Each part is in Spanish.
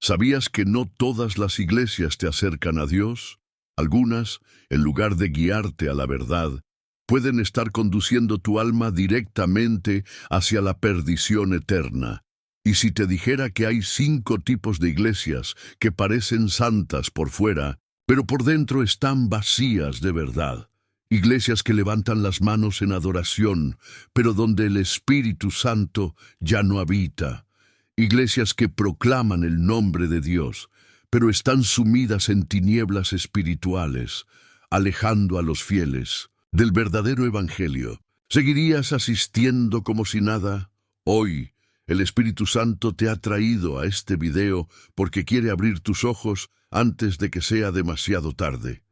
¿Sabías que no todas las iglesias te acercan a Dios? Algunas, en lugar de guiarte a la verdad, pueden estar conduciendo tu alma directamente hacia la perdición eterna. Y si te dijera que hay 5 tipos de iglesias que parecen santas por fuera, pero por dentro están vacías de verdad. Iglesias que levantan las manos en adoración, pero donde el Espíritu Santo ya no habita. Iglesias que proclaman el nombre de Dios, pero están sumidas en tinieblas espirituales, alejando a los fieles del verdadero evangelio. ¿Seguirías asistiendo como si nada? Hoy, el Espíritu Santo te ha traído a este video porque quiere abrir tus ojos antes de que sea demasiado tarde.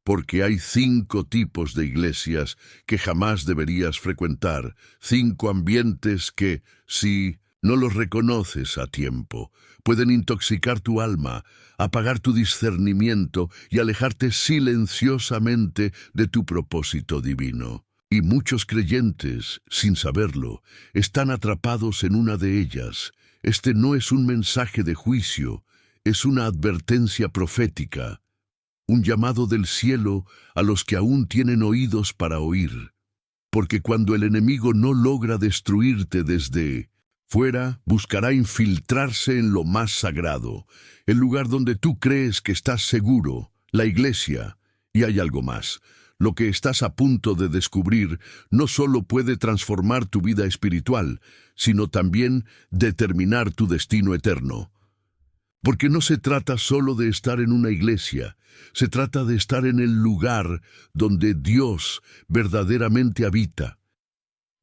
Porque hay 5 tipos de iglesias que jamás deberías frecuentar, 5 ambientes que, si no los reconoces a tiempo, pueden intoxicar tu alma, apagar tu discernimiento y alejarte silenciosamente de tu propósito divino. Y muchos creyentes, sin saberlo, están atrapados en una de ellas. Este no es un mensaje de juicio, es una advertencia profética, un llamado del cielo a los que aún tienen oídos para oír. Porque cuando el enemigo no logra destruirte desde fuera, buscará infiltrarse en lo más sagrado, el lugar donde tú crees que estás seguro, la iglesia. Y hay algo más. Lo que estás a punto de descubrir no solo puede transformar tu vida espiritual, sino también determinar tu destino eterno. Porque no se trata solo de estar en una iglesia, se trata de estar en el lugar donde Dios verdaderamente habita.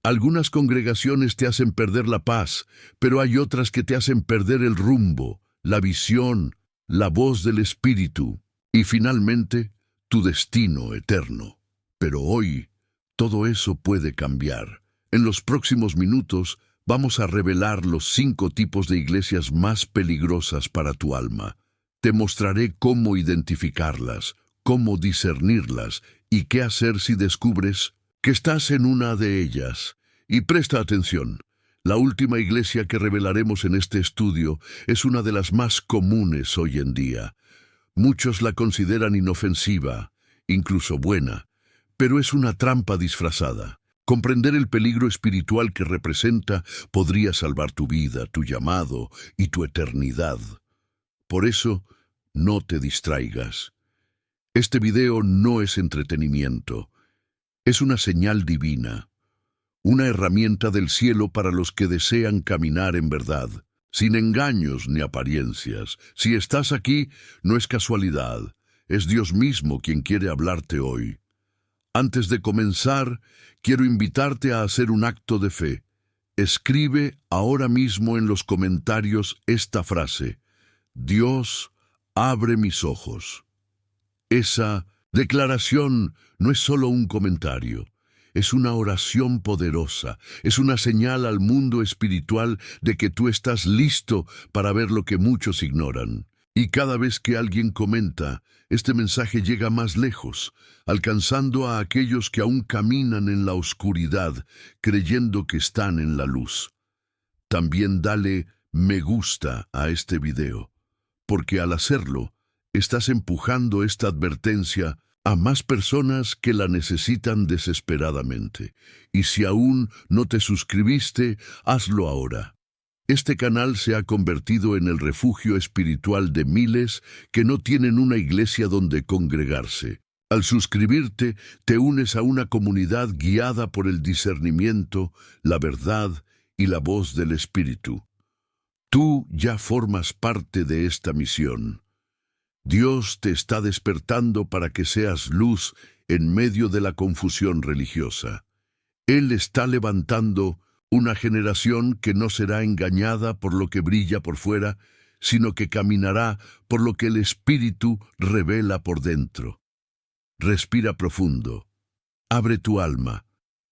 Algunas congregaciones te hacen perder la paz, pero hay otras que te hacen perder el rumbo, la visión, la voz del Espíritu y finalmente tu destino eterno. Pero hoy, todo eso puede cambiar. En los próximos minutos vamos a revelar los 5 tipos de iglesias más peligrosas para tu alma. Te mostraré cómo identificarlas, cómo discernirlas y qué hacer si descubres que estás en una de ellas. Y presta atención, la última iglesia que revelaremos en este estudio es una de las más comunes hoy en día. Muchos la consideran inofensiva, incluso buena, pero es una trampa disfrazada. Comprender el peligro espiritual que representa podría salvar tu vida, tu llamado y tu eternidad. Por eso, no te distraigas. Este video no es entretenimiento. Es una señal divina, una herramienta del cielo para los que desean caminar en verdad, sin engaños ni apariencias. Si estás aquí, no es casualidad, es Dios mismo quien quiere hablarte hoy. Antes de comenzar, quiero invitarte a hacer un acto de fe. Escribe ahora mismo en los comentarios esta frase: Dios, abre mis ojos. Esa declaración no es solo un comentario, es una oración poderosa, es una señal al mundo espiritual de que tú estás listo para ver lo que muchos ignoran. Y cada vez que alguien comenta, este mensaje llega más lejos, alcanzando a aquellos que aún caminan en la oscuridad, creyendo que están en la luz. También dale me gusta a este video, porque al hacerlo, estás empujando esta advertencia a más personas que la necesitan desesperadamente. Y si aún no te suscribiste, hazlo ahora. Este canal se ha convertido en el refugio espiritual de miles que no tienen una iglesia donde congregarse. Al suscribirte, te unes a una comunidad guiada por el discernimiento, la verdad y la voz del Espíritu. Tú ya formas parte de esta misión. Dios te está despertando para que seas luz en medio de la confusión religiosa. Él está levantando una generación que no será engañada por lo que brilla por fuera, sino que caminará por lo que el Espíritu revela por dentro. Respira profundo. Abre tu alma,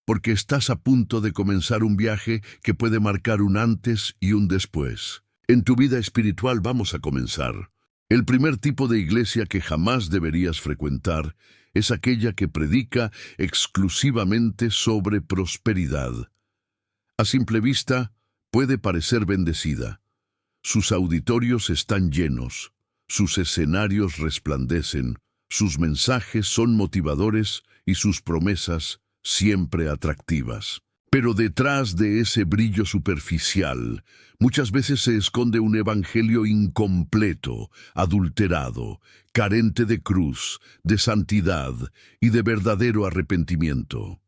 porque estás a punto de comenzar un viaje que puede marcar un antes y un después. En tu vida espiritual vamos a comenzar. El primer tipo de iglesia que jamás deberías frecuentar es aquella que predica exclusivamente sobre prosperidad. A simple vista, puede parecer bendecida. Sus auditorios están llenos, sus escenarios resplandecen, sus mensajes son motivadores y sus promesas siempre atractivas. Pero detrás de ese brillo superficial, muchas veces se esconde un evangelio incompleto, adulterado, carente de cruz, de santidad y de verdadero arrepentimiento.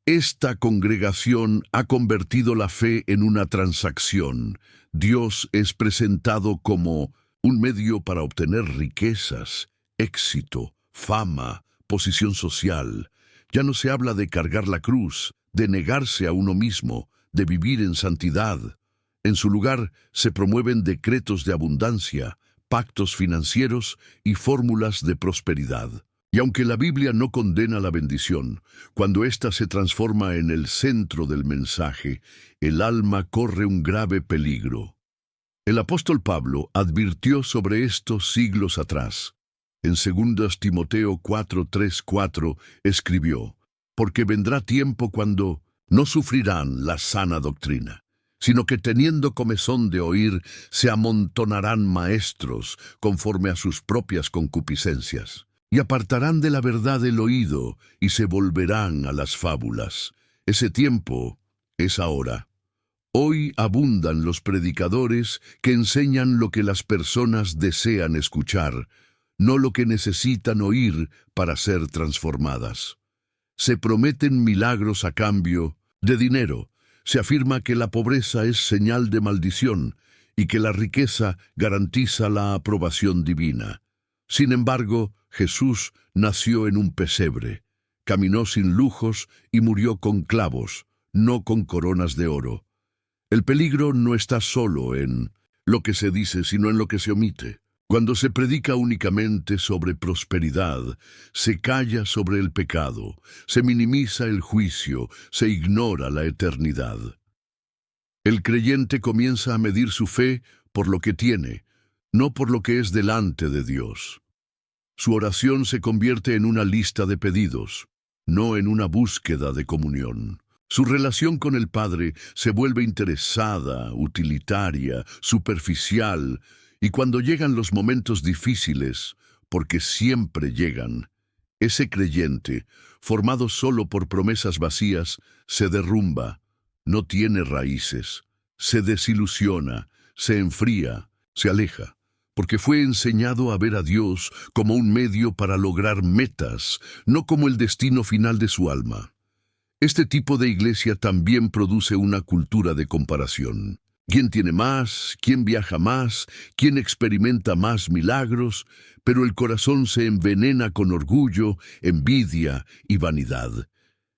Esta congregación ha convertido la fe en una transacción. Dios es presentado como un medio para obtener riquezas, éxito, fama, posición social. Ya no se habla de cargar la cruz, de negarse a uno mismo, de vivir en santidad. En su lugar se promueven decretos de abundancia, pactos financieros y fórmulas de prosperidad. Y aunque la Biblia no condena la bendición, cuando ésta se transforma en el centro del mensaje, el alma corre un grave peligro. El apóstol Pablo advirtió sobre esto siglos atrás. En 2 Timoteo 4:3-4 escribió: porque vendrá tiempo cuando no sufrirán la sana doctrina, sino que teniendo comezón de oír, se amontonarán maestros conforme a sus propias concupiscencias, y apartarán de la verdad el oído, y se volverán a las fábulas. Ese tiempo es ahora. Hoy abundan los predicadores que enseñan lo que las personas desean escuchar, no lo que necesitan oír para ser transformadas. Se prometen milagros a cambio de dinero. Se afirma que la pobreza es señal de maldición y que la riqueza garantiza la aprobación divina. Sin embargo, Jesús nació en un pesebre, caminó sin lujos y murió con clavos, no con coronas de oro. El peligro no está solo en lo que se dice, sino en lo que se omite. Cuando se predica únicamente sobre prosperidad, se calla sobre el pecado, se minimiza el juicio, se ignora la eternidad. El creyente comienza a medir su fe por lo que tiene, no por lo que es delante de Dios. Su oración se convierte en una lista de pedidos, no en una búsqueda de comunión. Su relación con el Padre se vuelve interesada, utilitaria, superficial, y cuando llegan los momentos difíciles, porque siempre llegan, ese creyente, formado solo por promesas vacías, se derrumba, no tiene raíces, se desilusiona, se enfría, se aleja, porque fue enseñado a ver a Dios como un medio para lograr metas, no como el destino final de su alma. Este tipo de iglesia también produce una cultura de comparación. ¿Quién tiene más? ¿Quién viaja más? ¿Quién experimenta más milagros? Pero el corazón se envenena con orgullo, envidia y vanidad.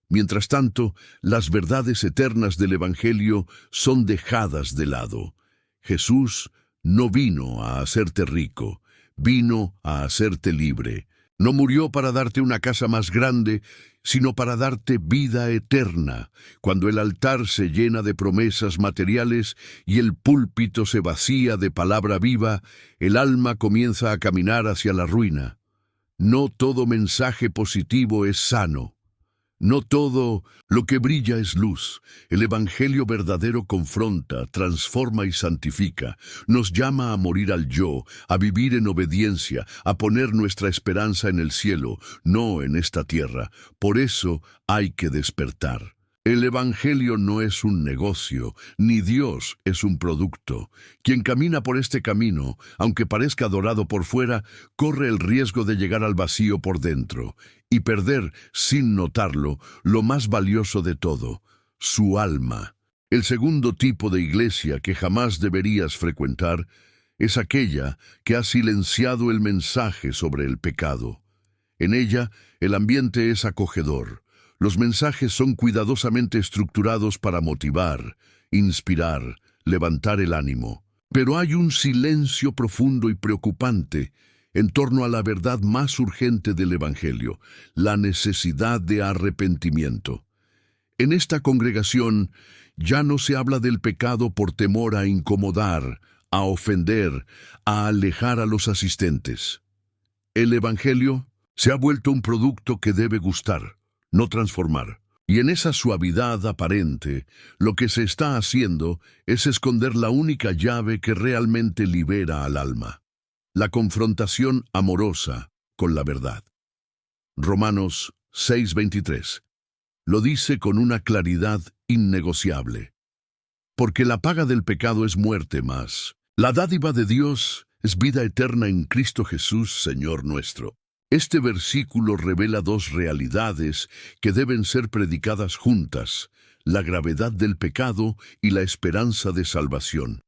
Mientras tanto, las verdades eternas del Evangelio son dejadas de lado. Jesús no vino a hacerte rico, vino a hacerte libre. No murió para darte una casa más grande, sino para darte vida eterna. Cuando el altar se llena de promesas materiales y el púlpito se vacía de palabra viva, el alma comienza a caminar hacia la ruina. No todo mensaje positivo es sano. No todo lo que brilla es luz. El Evangelio verdadero confronta, transforma y santifica. Nos llama a morir al yo, a vivir en obediencia, a poner nuestra esperanza en el cielo, no en esta tierra. Por eso hay que despertar. El Evangelio no es un negocio, ni Dios es un producto. Quien camina por este camino, aunque parezca dorado por fuera, corre el riesgo de llegar al vacío por dentro y perder, sin notarlo, lo más valioso de todo, su alma. El segundo tipo de iglesia que jamás deberías frecuentar es aquella que ha silenciado el mensaje sobre el pecado. En ella, el ambiente es acogedor. Los mensajes son cuidadosamente estructurados para motivar, inspirar, levantar el ánimo. Pero hay un silencio profundo y preocupante en torno a la verdad más urgente del Evangelio, la necesidad de arrepentimiento. En esta congregación ya no se habla del pecado por temor a incomodar, a ofender, a alejar a los asistentes. El Evangelio se ha vuelto un producto que debe gustar, no transformar. Y en esa suavidad aparente, lo que se está haciendo es esconder la única llave que realmente libera al alma: la confrontación amorosa con la verdad. Romanos 6:23 lo dice con una claridad innegociable. Porque la paga del pecado es muerte, mas la dádiva de Dios es vida eterna en Cristo Jesús, Señor nuestro. Este versículo revela dos realidades que deben ser predicadas juntas: la gravedad del pecado y la esperanza de salvación.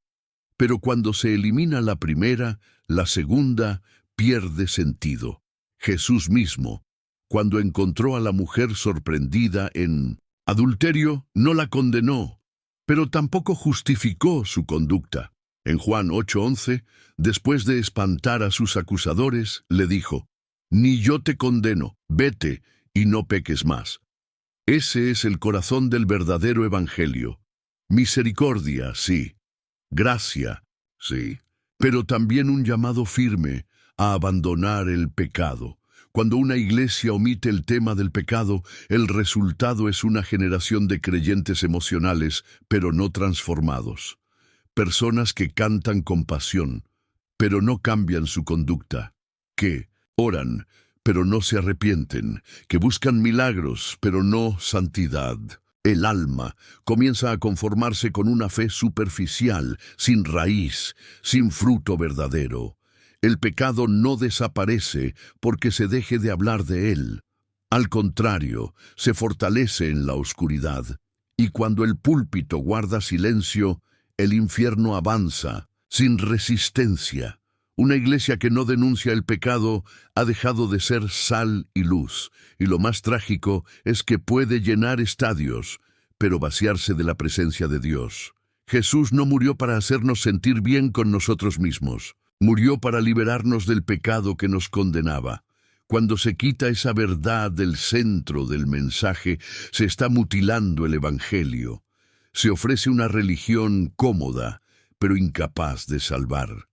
Pero cuando se elimina la primera, la segunda pierde sentido. Jesús mismo, cuando encontró a la mujer sorprendida en adulterio, no la condenó, pero tampoco justificó su conducta. En Juan 8:11, después de espantar a sus acusadores, le dijo: «Ni yo te condeno, vete y no peques más». Ese es el corazón del verdadero evangelio. Misericordia, sí. Gracia, sí. Pero también un llamado firme a abandonar el pecado. Cuando una iglesia omite el tema del pecado, el resultado es una generación de creyentes emocionales, pero no transformados. Personas que cantan con pasión, pero no cambian su conducta. Que oran, pero no se arrepienten. Que buscan milagros, pero no santidad. El alma comienza a conformarse con una fe superficial, sin raíz, sin fruto verdadero. El pecado no desaparece porque se deje de hablar de él. Al contrario, se fortalece en la oscuridad. Y cuando el púlpito guarda silencio, el infierno avanza, sin resistencia. Una iglesia que no denuncia el pecado ha dejado de ser sal y luz. Y lo más trágico es que puede llenar estadios, pero vaciarse de la presencia de Dios. Jesús no murió para hacernos sentir bien con nosotros mismos. Murió para liberarnos del pecado que nos condenaba. Cuando se quita esa verdad del centro del mensaje, se está mutilando el evangelio. Se ofrece una religión cómoda, pero incapaz de salvar.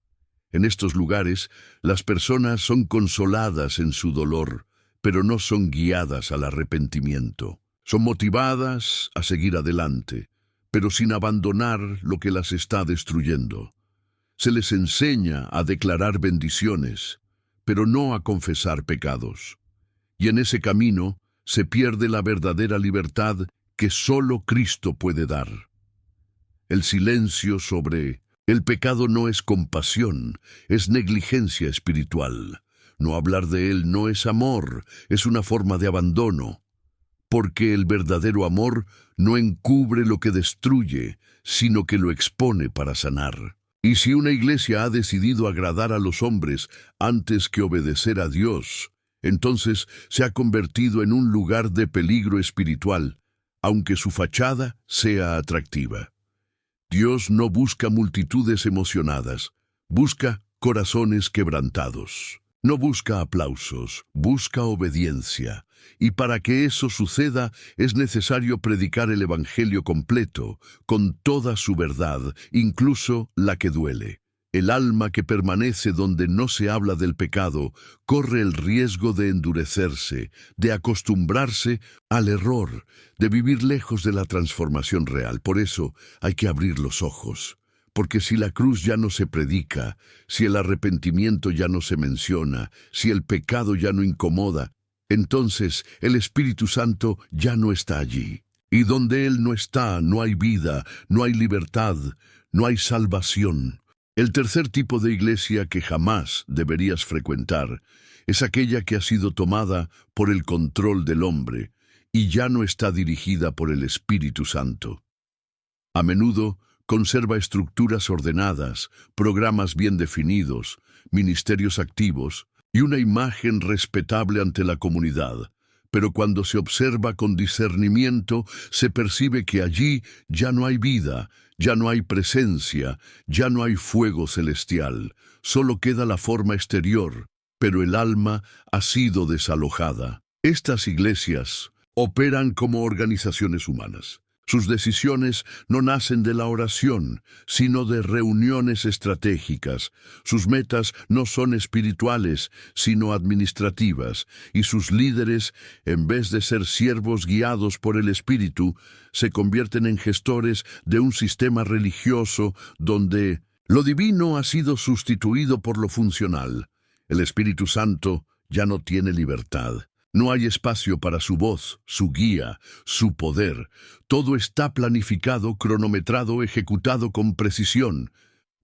En estos lugares, las personas son consoladas en su dolor, pero no son guiadas al arrepentimiento. Son motivadas a seguir adelante, pero sin abandonar lo que las está destruyendo. Se les enseña a declarar bendiciones, pero no a confesar pecados. Y en ese camino se pierde la verdadera libertad que solo Cristo puede dar. El silencio sobre el pecado no es compasión, es negligencia espiritual. No hablar de él no es amor, es una forma de abandono. Porque el verdadero amor no encubre lo que destruye, sino que lo expone para sanar. Y si una iglesia ha decidido agradar a los hombres antes que obedecer a Dios, entonces se ha convertido en un lugar de peligro espiritual, aunque su fachada sea atractiva. Dios no busca multitudes emocionadas, busca corazones quebrantados. No busca aplausos, busca obediencia. Y para que eso suceda es necesario predicar el evangelio completo, con toda su verdad, incluso la que duele. El alma que permanece donde no se habla del pecado corre el riesgo de endurecerse, de acostumbrarse al error, de vivir lejos de la transformación real. Por eso hay que abrir los ojos. Porque si la cruz ya no se predica, si el arrepentimiento ya no se menciona, si el pecado ya no incomoda, entonces el Espíritu Santo ya no está allí. Y donde Él no está, no hay vida, no hay libertad, no hay salvación. El tercer tipo de iglesia que jamás deberías frecuentar es aquella que ha sido tomada por el control del hombre y ya no está dirigida por el Espíritu Santo. A menudo conserva estructuras ordenadas, programas bien definidos, ministerios activos y una imagen respetable ante la comunidad. Pero cuando se observa con discernimiento, se percibe que allí ya no hay vida, ya no hay presencia, ya no hay fuego celestial. Solo queda la forma exterior, pero el alma ha sido desalojada. Estas iglesias operan como organizaciones humanas. Sus decisiones no nacen de la oración, sino de reuniones estratégicas. Sus metas no son espirituales, sino administrativas, y sus líderes, en vez de ser siervos guiados por el Espíritu, se convierten en gestores de un sistema religioso donde lo divino ha sido sustituido por lo funcional. El Espíritu Santo ya no tiene libertad. No hay espacio para su voz, su guía, su poder. Todo está planificado, cronometrado, ejecutado con precisión,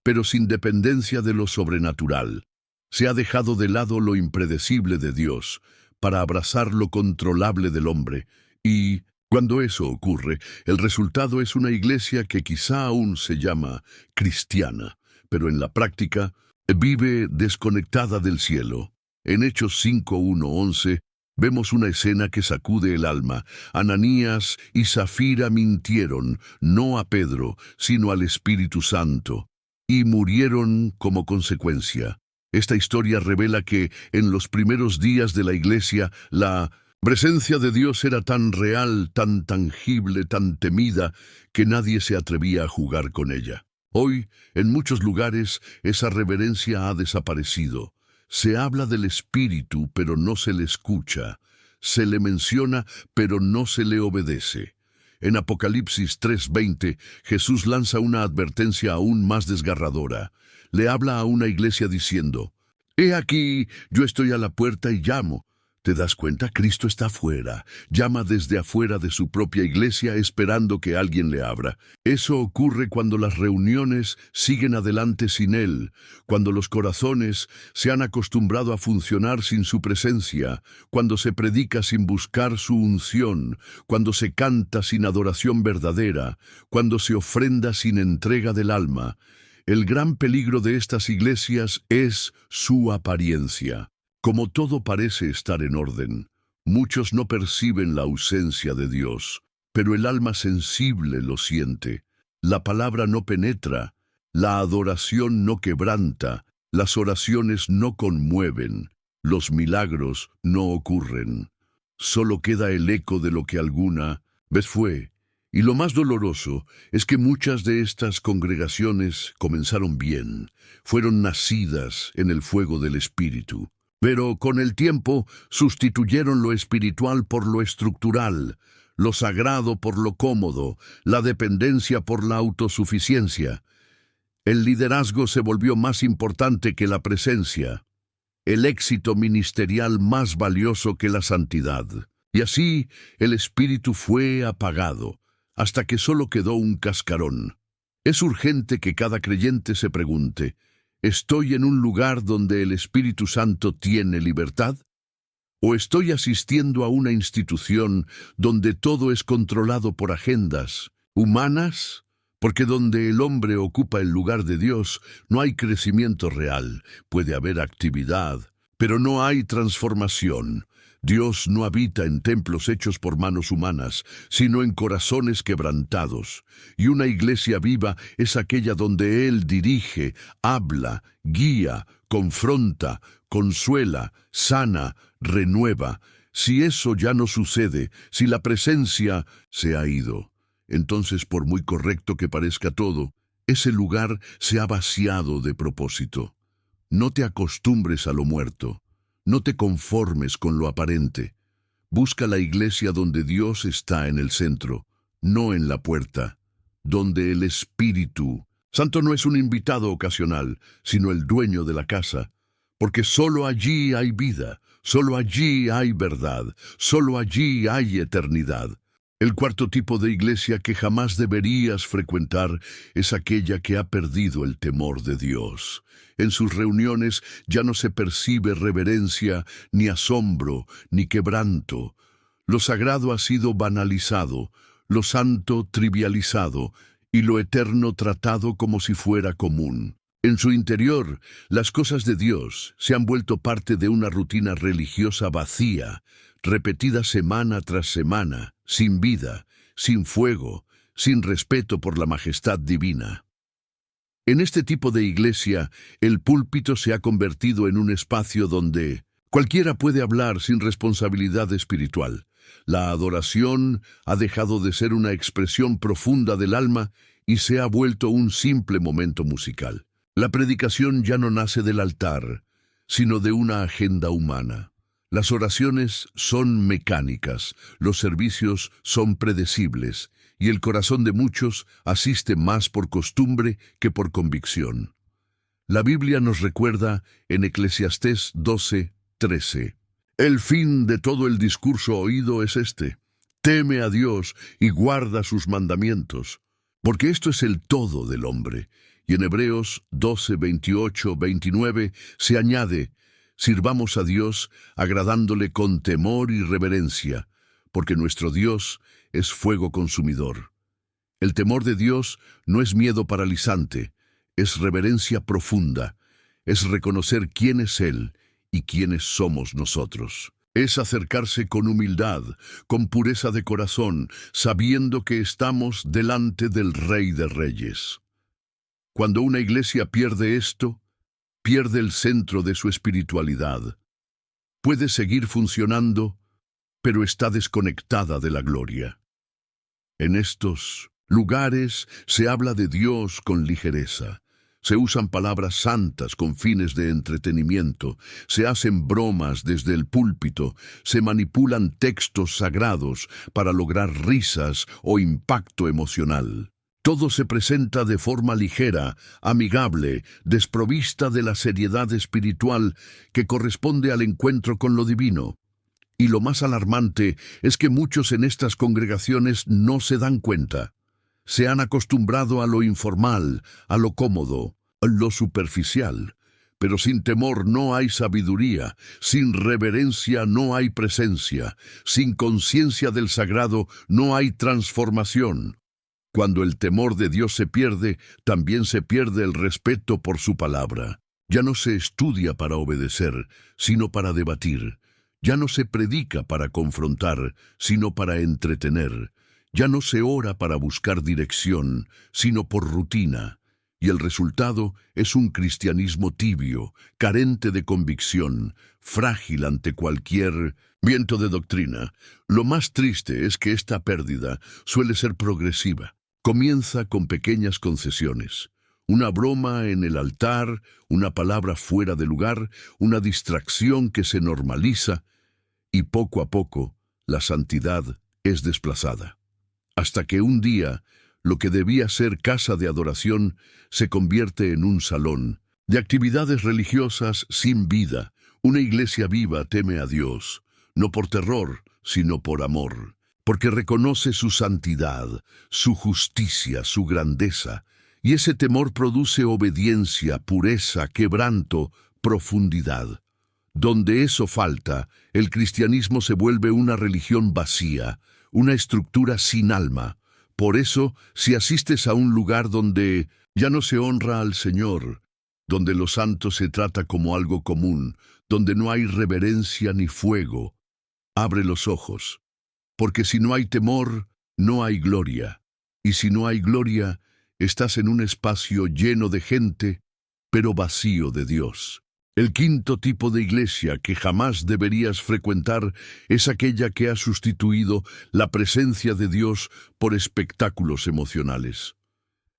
pero sin dependencia de lo sobrenatural. Se ha dejado de lado lo impredecible de Dios para abrazar lo controlable del hombre. Y, cuando eso ocurre, el resultado es una iglesia que quizá aún se llama cristiana, pero en la práctica vive desconectada del cielo. En Hechos 5:1-11, vemos una escena que sacude el alma. Ananías y Zafira mintieron, no a Pedro, sino al Espíritu Santo, y murieron como consecuencia. Esta historia revela que, en los primeros días de la iglesia, la presencia de Dios era tan real, tan tangible, tan temida, que nadie se atrevía a jugar con ella. Hoy, en muchos lugares, esa reverencia ha desaparecido. Se habla del Espíritu, pero no se le escucha. Se le menciona, pero no se le obedece. En Apocalipsis 3:20, Jesús lanza una advertencia aún más desgarradora. Le habla a una iglesia diciendo: «He aquí, yo estoy a la puerta y llamo». ¿Te das cuenta? Cristo está afuera. Llama desde afuera de su propia iglesia esperando que alguien le abra. Eso ocurre cuando las reuniones siguen adelante sin Él, cuando los corazones se han acostumbrado a funcionar sin su presencia, cuando se predica sin buscar su unción, cuando se canta sin adoración verdadera, cuando se ofrenda sin entrega del alma. El gran peligro de estas iglesias es su apariencia. Como todo parece estar en orden, muchos no perciben la ausencia de Dios, pero el alma sensible lo siente. La palabra no penetra, la adoración no quebranta, las oraciones no conmueven, los milagros no ocurren. Solo queda el eco de lo que alguna vez fue. Y lo más doloroso es que muchas de estas congregaciones comenzaron bien, fueron nacidas en el fuego del Espíritu. Pero con el tiempo sustituyeron lo espiritual por lo estructural, lo sagrado por lo cómodo, la dependencia por la autosuficiencia. El liderazgo se volvió más importante que la presencia, el éxito ministerial más valioso que la santidad. Y así el espíritu fue apagado, hasta que solo quedó un cascarón. Es urgente que cada creyente se pregunte: ¿estoy en un lugar donde el Espíritu Santo tiene libertad? ¿O estoy asistiendo a una institución donde todo es controlado por agendas humanas? Porque donde el hombre ocupa el lugar de Dios, no hay crecimiento real. Puede haber actividad, pero no hay transformación. Dios no habita en templos hechos por manos humanas, sino en corazones quebrantados. Y una iglesia viva es aquella donde Él dirige, habla, guía, confronta, consuela, sana, renueva. Si eso ya no sucede, si la presencia se ha ido, entonces, por muy correcto que parezca todo, ese lugar se ha vaciado de propósito. No te acostumbres a lo muerto. No te conformes con lo aparente. Busca la iglesia donde Dios está en el centro, no en la puerta, donde el Espíritu Santo no es un invitado ocasional, sino el dueño de la casa, porque solo allí hay vida, solo allí hay verdad, solo allí hay eternidad. El cuarto tipo de iglesia que jamás deberías frecuentar es aquella que ha perdido el temor de Dios. En sus reuniones ya no se percibe reverencia, ni asombro, ni quebranto. Lo sagrado ha sido banalizado, lo santo trivializado, y lo eterno tratado como si fuera común. En su interior, las cosas de Dios se han vuelto parte de una rutina religiosa vacía, repetida semana tras semana, sin vida, sin fuego, sin respeto por la majestad divina. En este tipo de iglesia, el púlpito se ha convertido en un espacio donde cualquiera puede hablar sin responsabilidad espiritual. La adoración ha dejado de ser una expresión profunda del alma y se ha vuelto un simple momento musical. La predicación ya no nace del altar, sino de una agenda humana. Las oraciones son mecánicas, los servicios son predecibles, y el corazón de muchos asiste más por costumbre que por convicción. La Biblia nos recuerda en Eclesiastés 12:13. El fin de todo el discurso oído es este: teme a Dios y guarda sus mandamientos, porque esto es el todo del hombre. Y en Hebreos 12:28-29 se añade: sirvamos a Dios agradándole con temor y reverencia, porque nuestro Dios es fuego consumidor. El temor de Dios no es miedo paralizante, es reverencia profunda, es reconocer quién es Él y quiénes somos nosotros. Es acercarse con humildad, con pureza de corazón, sabiendo que estamos delante del Rey de Reyes. Cuando una iglesia pierde esto, pierde el centro de su espiritualidad. Puede seguir funcionando, pero está desconectada de la gloria. En estos lugares se habla de Dios con ligereza. Se usan palabras santas con fines de entretenimiento, se hacen bromas desde el púlpito, se manipulan textos sagrados para lograr risas o impacto emocional. Todo se presenta de forma ligera, amigable, desprovista de la seriedad espiritual que corresponde al encuentro con lo divino. Y lo más alarmante es que muchos en estas congregaciones no se dan cuenta. Se han acostumbrado a lo informal, a lo cómodo, a lo superficial. Pero sin temor no hay sabiduría, sin reverencia no hay presencia, sin conciencia del sagrado no hay transformación. Cuando el temor de Dios se pierde, también se pierde el respeto por su palabra. Ya no se estudia para obedecer, sino para debatir. Ya no se predica para confrontar, sino para entretener. Ya no se ora para buscar dirección, sino por rutina. Y el resultado es un cristianismo tibio, carente de convicción, frágil ante cualquier viento de doctrina. Lo más triste es que esta pérdida suele ser progresiva. Comienza con pequeñas concesiones. Una broma en el altar, una palabra fuera de lugar, una distracción que se normaliza, y poco a poco la santidad es desplazada. Hasta que un día, lo que debía ser casa de adoración se convierte en un salón de actividades religiosas sin vida. Una iglesia viva teme a Dios, no por terror, sino por amor, porque reconoce su santidad, su justicia, su grandeza, y ese temor produce obediencia, pureza, quebranto, profundidad. Donde eso falta, el cristianismo se vuelve una religión vacía, una estructura sin alma. Por eso, si asistes a un lugar donde ya no se honra al Señor, donde lo santo se trata como algo común, donde no hay reverencia ni fuego, abre los ojos, porque si no hay temor, no hay gloria, y si no hay gloria, estás en un espacio lleno de gente, pero vacío de Dios. El quinto tipo de iglesia que jamás deberías frecuentar es aquella que ha sustituido la presencia de Dios por espectáculos emocionales.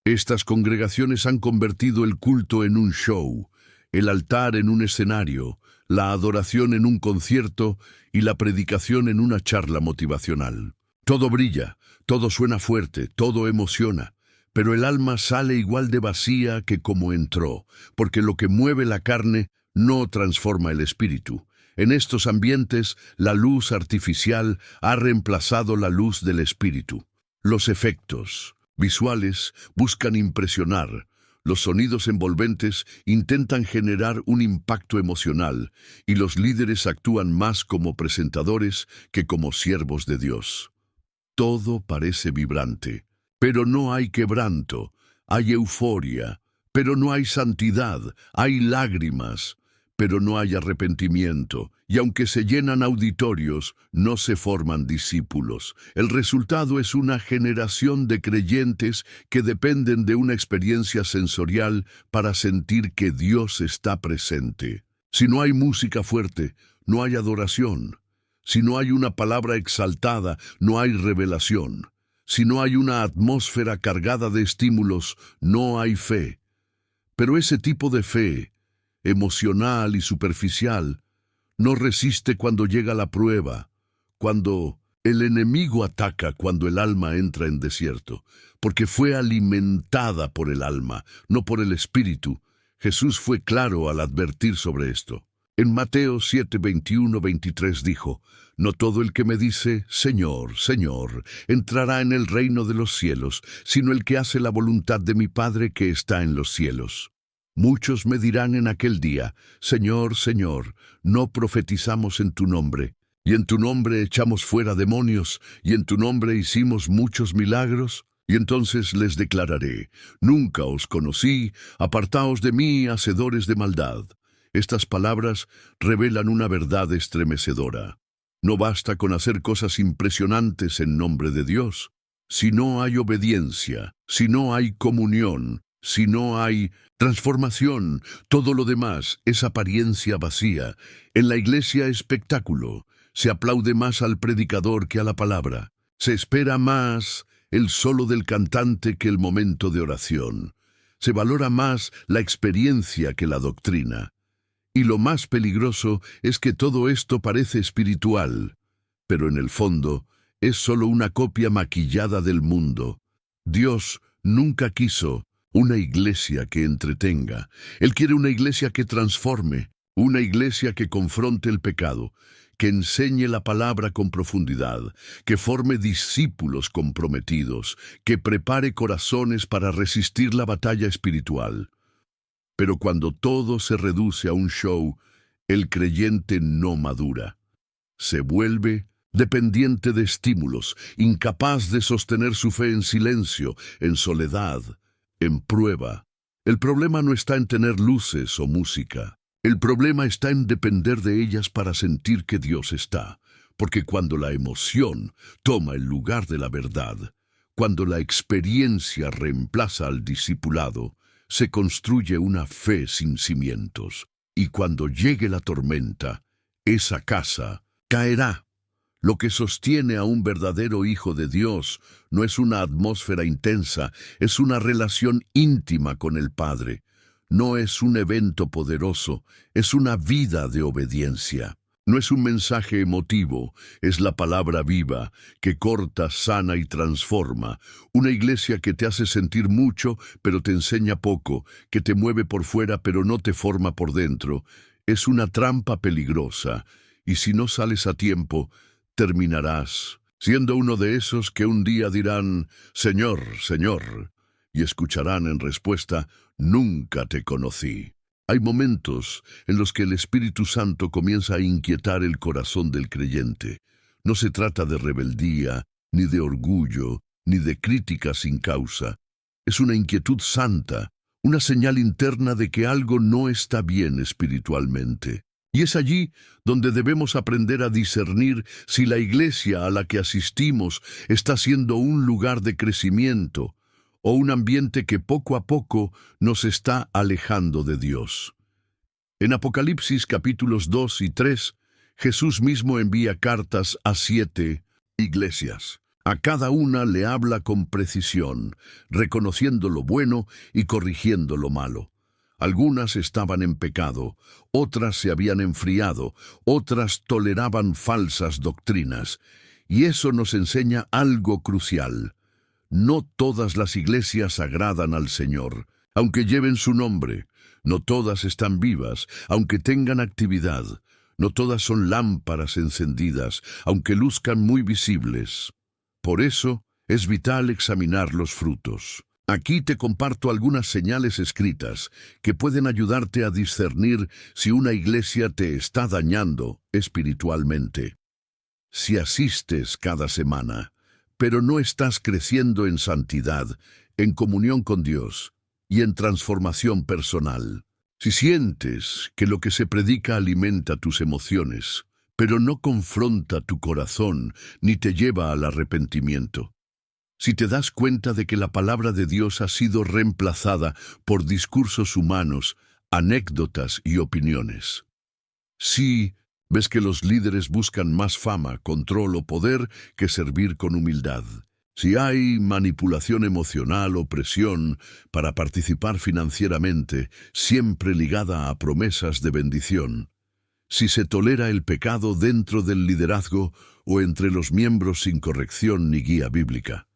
Estas congregaciones han convertido el culto en un show, el altar en un escenario, la adoración en un concierto y la predicación en una charla motivacional. Todo brilla, todo suena fuerte, todo emociona. Pero el alma sale igual de vacía que como entró, porque lo que mueve la carne no transforma el espíritu. En estos ambientes, la luz artificial ha reemplazado la luz del espíritu. Los efectos visuales buscan impresionar. Los sonidos envolventes intentan generar un impacto emocional, y los líderes actúan más como presentadores que como siervos de Dios. Todo parece vibrante, pero no hay quebranto, hay euforia, pero no hay santidad, hay lágrimas, pero no hay arrepentimiento, y aunque se llenan auditorios, no se forman discípulos. El resultado es una generación de creyentes que dependen de una experiencia sensorial para sentir que Dios está presente. Si no hay música fuerte, no hay adoración. Si no hay una palabra exaltada, no hay revelación. Si no hay una atmósfera cargada de estímulos, no hay fe. Pero ese tipo de fe, emocional y superficial, no resiste cuando llega la prueba, cuando el enemigo ataca, cuando el alma entra en desierto, porque fue alimentada por el alma, no por el espíritu. Jesús fue claro al advertir sobre esto. En Mateo 7:21-23 dijo: No todo el que me dice, Señor, Señor, entrará en el reino de los cielos, sino el que hace la voluntad de mi Padre que está en los cielos. Muchos me dirán en aquel día: Señor, Señor, no profetizamos en tu nombre, y en tu nombre echamos fuera demonios, y en tu nombre hicimos muchos milagros. Y entonces les declararé: Nunca os conocí, apartaos de mí, hacedores de maldad. Estas palabras revelan una verdad estremecedora. No basta con hacer cosas impresionantes en nombre de Dios. Si no hay obediencia, si no hay comunión, si no hay transformación, todo lo demás es apariencia vacía. En la iglesia espectáculo. Se aplaude más al predicador que a la palabra. Se espera más el solo del cantante que el momento de oración. Se valora más la experiencia que la doctrina. Y lo más peligroso es que todo esto parece espiritual, pero en el fondo es solo una copia maquillada del mundo. Dios nunca quiso una iglesia que entretenga. Él quiere una iglesia que transforme, una iglesia que confronte el pecado, que enseñe la palabra con profundidad, que forme discípulos comprometidos, que prepare corazones para resistir la batalla espiritual. Pero cuando todo se reduce a un show, el creyente no madura. Se vuelve dependiente de estímulos, incapaz de sostener su fe en silencio, en soledad, en prueba. El problema no está en tener luces o música. El problema está en depender de ellas para sentir que Dios está. Porque cuando la emoción toma el lugar de la verdad, cuando la experiencia reemplaza al discipulado, se construye una fe sin cimientos, y cuando llegue la tormenta, esa casa caerá. Lo que sostiene a un verdadero hijo de Dios no es una atmósfera intensa, es una relación íntima con el Padre. No es un evento poderoso, es una vida de obediencia. No es un mensaje emotivo, es la palabra viva, que corta, sana y transforma. Una iglesia que te hace sentir mucho, pero te enseña poco, que te mueve por fuera, pero no te forma por dentro. Es una trampa peligrosa, y si no sales a tiempo, terminarás siendo uno de esos que un día dirán: Señor, Señor, y escucharán en respuesta: Nunca te conocí. Hay momentos en los que el Espíritu Santo comienza a inquietar el corazón del creyente. No se trata de rebeldía, ni de orgullo, ni de crítica sin causa. Es una inquietud santa, una señal interna de que algo no está bien espiritualmente. Y es allí donde debemos aprender a discernir si la iglesia a la que asistimos está siendo un lugar de crecimiento, o un ambiente que poco a poco nos está alejando de Dios. En Apocalipsis capítulos 2 y 3, Jesús mismo envía cartas a 7 iglesias. A cada una le habla con precisión, reconociendo lo bueno y corrigiendo lo malo. Algunas estaban en pecado, otras se habían enfriado, otras toleraban falsas doctrinas. Y eso nos enseña algo crucial. No todas las iglesias agradan al Señor, aunque lleven su nombre. No todas están vivas, aunque tengan actividad. No todas son lámparas encendidas, aunque luzcan muy visibles. Por eso, es vital examinar los frutos. Aquí te comparto algunas señales escritas que pueden ayudarte a discernir si una iglesia te está dañando espiritualmente. Si asistes cada semana, pero no estás creciendo en santidad, en comunión con Dios y en transformación personal. Si sientes que lo que se predica alimenta tus emociones, pero no confronta tu corazón ni te lleva al arrepentimiento. Si te das cuenta de que la palabra de Dios ha sido reemplazada por discursos humanos, anécdotas y opiniones. Si Ves que los líderes buscan más fama, control o poder que servir con humildad. Si hay manipulación emocional o presión para participar financieramente, siempre ligada a promesas de bendición. Si se tolera el pecado dentro del liderazgo o entre los miembros sin corrección ni guía bíblica.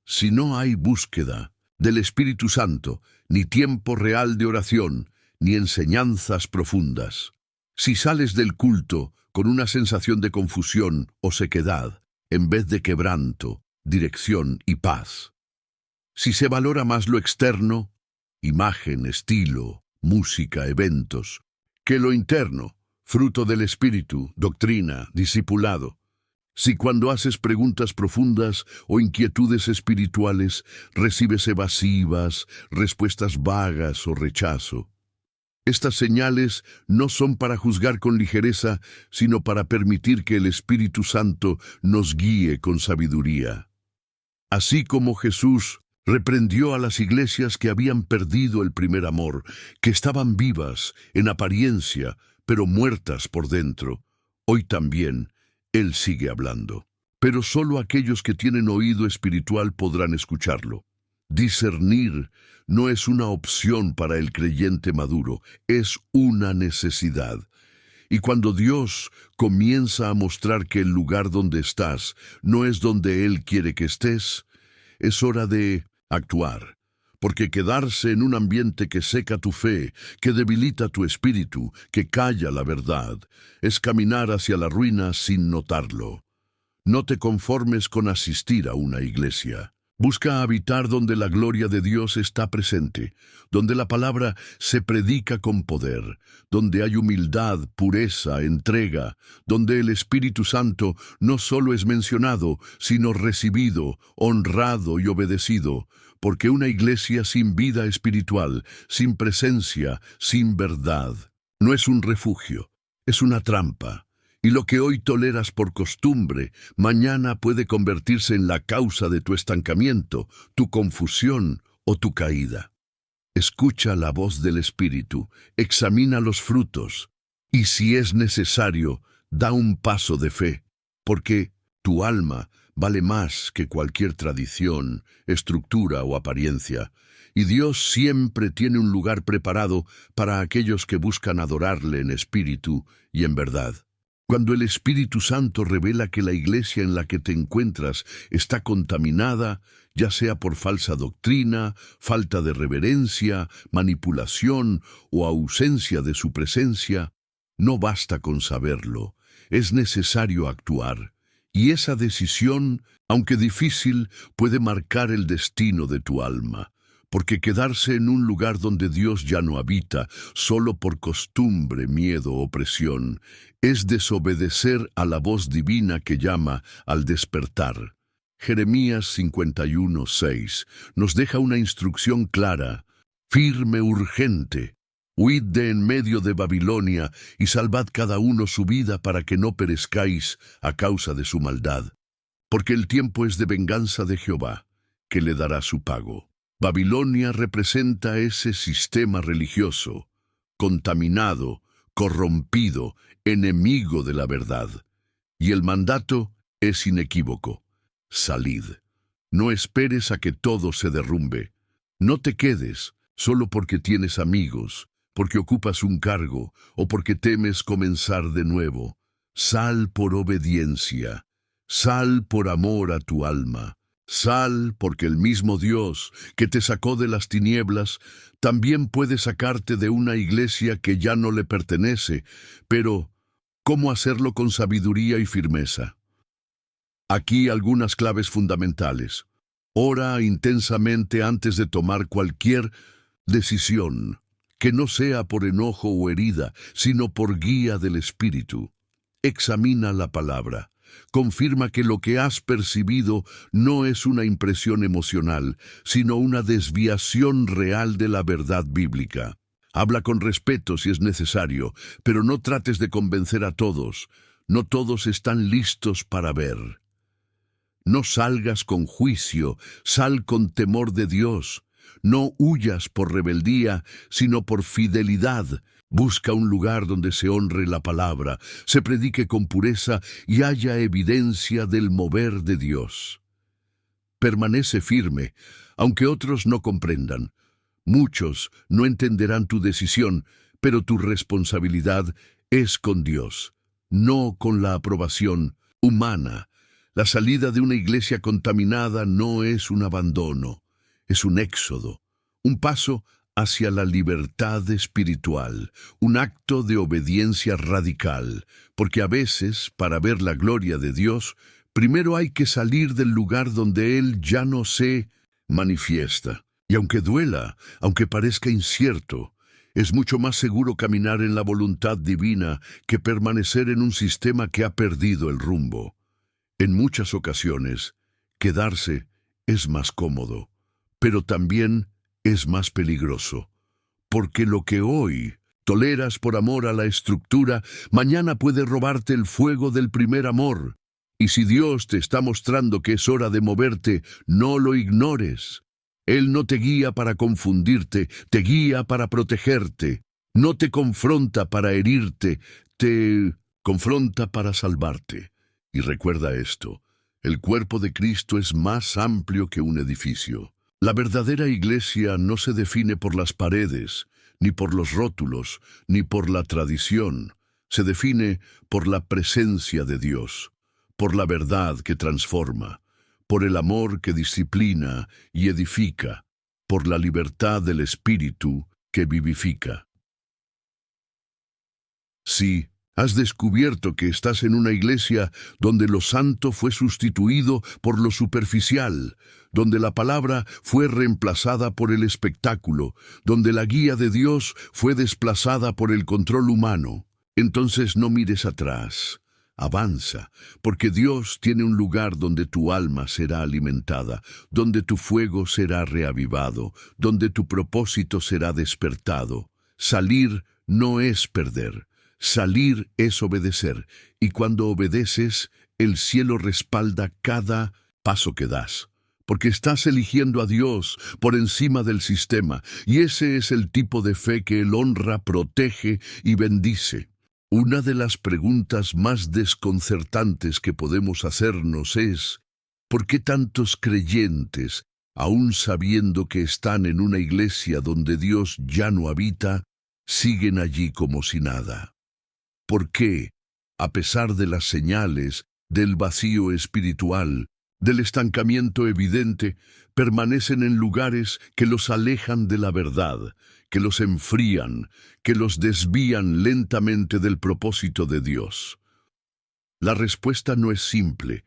Si no hay búsqueda del Espíritu Santo, ni tiempo real de oración, ni enseñanzas profundas. Si sales del culto con una sensación de confusión o sequedad, en vez de quebranto, dirección y paz. Si se valora más lo externo, imagen, estilo, música, eventos, que lo interno, fruto del Espíritu, doctrina, discipulado. Si cuando haces preguntas profundas o inquietudes espirituales, recibes evasivas, respuestas vagas o rechazo. Estas señales no son para juzgar con ligereza, sino para permitir que el Espíritu Santo nos guíe con sabiduría. Así como Jesús reprendió a las iglesias que habían perdido el primer amor, que estaban vivas en apariencia, pero muertas por dentro, hoy también Él sigue hablando. Pero solo aquellos que tienen oído espiritual podrán escucharlo. Discernir no es una opción para el creyente maduro, es una necesidad. Y cuando Dios comienza a mostrar que el lugar donde estás no es donde Él quiere que estés, es hora de actuar. Porque quedarse en un ambiente que seca tu fe, que debilita tu espíritu, que calla la verdad, es caminar hacia la ruina sin notarlo. No te conformes con asistir a una iglesia. Busca habitar donde la gloria de Dios está presente, donde la palabra se predica con poder, donde hay humildad, pureza, entrega, donde el Espíritu Santo no solo es mencionado, sino recibido, honrado y obedecido, porque una iglesia sin vida espiritual, sin presencia, sin verdad, no es un refugio, es una trampa. Y lo que hoy toleras por costumbre, mañana puede convertirse en la causa de tu estancamiento, tu confusión o tu caída. Escucha la voz del Espíritu, examina los frutos, y si es necesario, da un paso de fe, porque tu alma vale más que cualquier tradición, estructura o apariencia, y Dios siempre tiene un lugar preparado para aquellos que buscan adorarle en espíritu y en verdad. Cuando el Espíritu Santo revela que la iglesia en la que te encuentras está contaminada, ya sea por falsa doctrina, falta de reverencia, manipulación o ausencia de su presencia, no basta con saberlo, es necesario actuar. Y esa decisión, aunque difícil, puede marcar el destino de tu alma. Porque quedarse en un lugar donde Dios ya no habita, solo por costumbre, miedo o presión, es desobedecer a la voz divina que llama al despertar. Jeremías 51:6 nos deja una instrucción clara, firme, urgente. Huid de en medio de Babilonia y salvad cada uno su vida para que no perezcáis a causa de su maldad. Porque el tiempo es de venganza de Jehová, que le dará su pago. Babilonia representa ese sistema religioso, contaminado, corrompido, enemigo de la verdad. Y el mandato es inequívoco. Salid. No esperes a que todo se derrumbe. No te quedes solo porque tienes amigos, porque ocupas un cargo o porque temes comenzar de nuevo. Sal por obediencia. Sal por amor a tu alma. Sal porque el mismo Dios que te sacó de las tinieblas también puede sacarte de una iglesia que ya no le pertenece, pero ¿cómo hacerlo con sabiduría y firmeza? Aquí algunas claves fundamentales. Ora intensamente antes de tomar cualquier decisión, que no sea por enojo o herida, sino por guía del Espíritu. Examina la palabra. Confirma que lo que has percibido no es una impresión emocional, sino una desviación real de la verdad bíblica. Habla con respeto si es necesario, pero no trates de convencer a todos. No todos están listos para ver. No salgas con juicio, sal con temor de Dios. No huyas por rebeldía, sino por fidelidad, Busca un lugar donde se honre la palabra, se predique con pureza y haya evidencia del mover de Dios. Permanece firme, aunque otros no comprendan. Muchos no entenderán tu decisión, pero tu responsabilidad es con Dios, no con la aprobación humana. La salida de una iglesia contaminada no es un abandono, es un éxodo, un paso hacia la libertad espiritual, un acto de obediencia radical, porque a veces, para ver la gloria de Dios, primero hay que salir del lugar donde Él ya no se manifiesta. Y aunque duela, aunque parezca incierto, es mucho más seguro caminar en la voluntad divina que permanecer en un sistema que ha perdido el rumbo. En muchas ocasiones, quedarse es más cómodo, pero también es más peligroso, porque lo que hoy toleras por amor a la estructura, mañana puede robarte el fuego del primer amor. Y si Dios te está mostrando que es hora de moverte, no lo ignores. Él no te guía para confundirte, te guía para protegerte. No te confronta para herirte, te confronta para salvarte. Y recuerda esto, el cuerpo de Cristo es más amplio que un edificio. La verdadera iglesia no se define por las paredes, ni por los rótulos, ni por la tradición. Se define por la presencia de Dios, por la verdad que transforma, por el amor que disciplina y edifica, por la libertad del Espíritu que vivifica. Sí, has descubierto que estás en una iglesia donde lo santo fue sustituido por lo superficial, donde la palabra fue reemplazada por el espectáculo, donde la guía de Dios fue desplazada por el control humano. Entonces no mires atrás. Avanza, porque Dios tiene un lugar donde tu alma será alimentada, donde tu fuego será reavivado, donde tu propósito será despertado. Salir no es perder. Salir es obedecer, y cuando obedeces, el cielo respalda cada paso que das, porque estás eligiendo a Dios por encima del sistema, y ese es el tipo de fe que Él honra, protege y bendice. Una de las preguntas más desconcertantes que podemos hacernos es, ¿por qué tantos creyentes, aun sabiendo que están en una iglesia donde Dios ya no habita, siguen allí como si nada? ¿Por qué, a pesar de las señales, del vacío espiritual, del estancamiento evidente, permanecen en lugares que los alejan de la verdad, que los enfrían, que los desvían lentamente del propósito de Dios? La respuesta no es simple,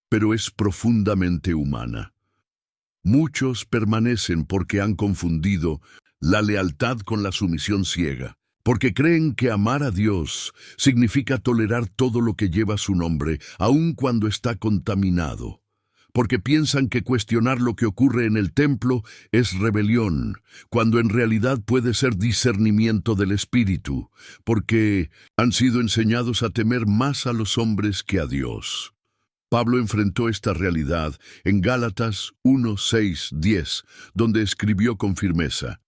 pero es profundamente humana. Muchos permanecen porque han confundido la lealtad con la sumisión ciega, porque creen que amar a Dios significa tolerar todo lo que lleva su nombre, aun cuando está contaminado, porque piensan que cuestionar lo que ocurre en el templo es rebelión, cuando en realidad puede ser discernimiento del Espíritu, porque han sido enseñados a temer más a los hombres que a Dios. Pablo enfrentó esta realidad en Gálatas 1, 6, 10, donde escribió con firmeza: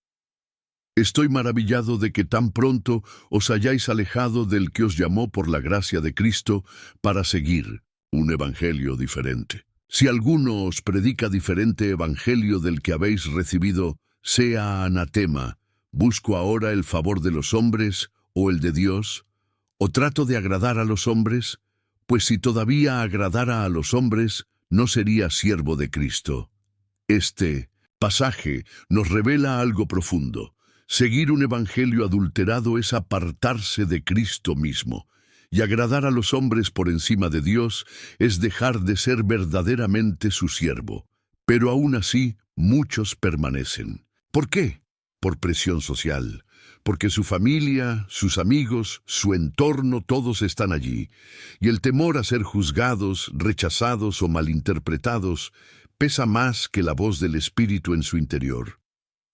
Estoy maravillado de que tan pronto os hayáis alejado del que os llamó por la gracia de Cristo para seguir un evangelio diferente. Si alguno os predica diferente evangelio del que habéis recibido, sea anatema. ¿Busco ahora el favor de los hombres o el de Dios? ¿O trato de agradar a los hombres? Pues si todavía agradara a los hombres, no sería siervo de Cristo. Este pasaje nos revela algo profundo. Seguir un evangelio adulterado es apartarse de Cristo mismo, y agradar a los hombres por encima de Dios es dejar de ser verdaderamente su siervo. Pero aún así, muchos permanecen. ¿Por qué? Por presión social, porque su familia, sus amigos, su entorno, todos están allí, y el temor a ser juzgados, rechazados o malinterpretados pesa más que la voz del Espíritu en su interior.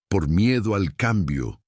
Por miedo al cambio,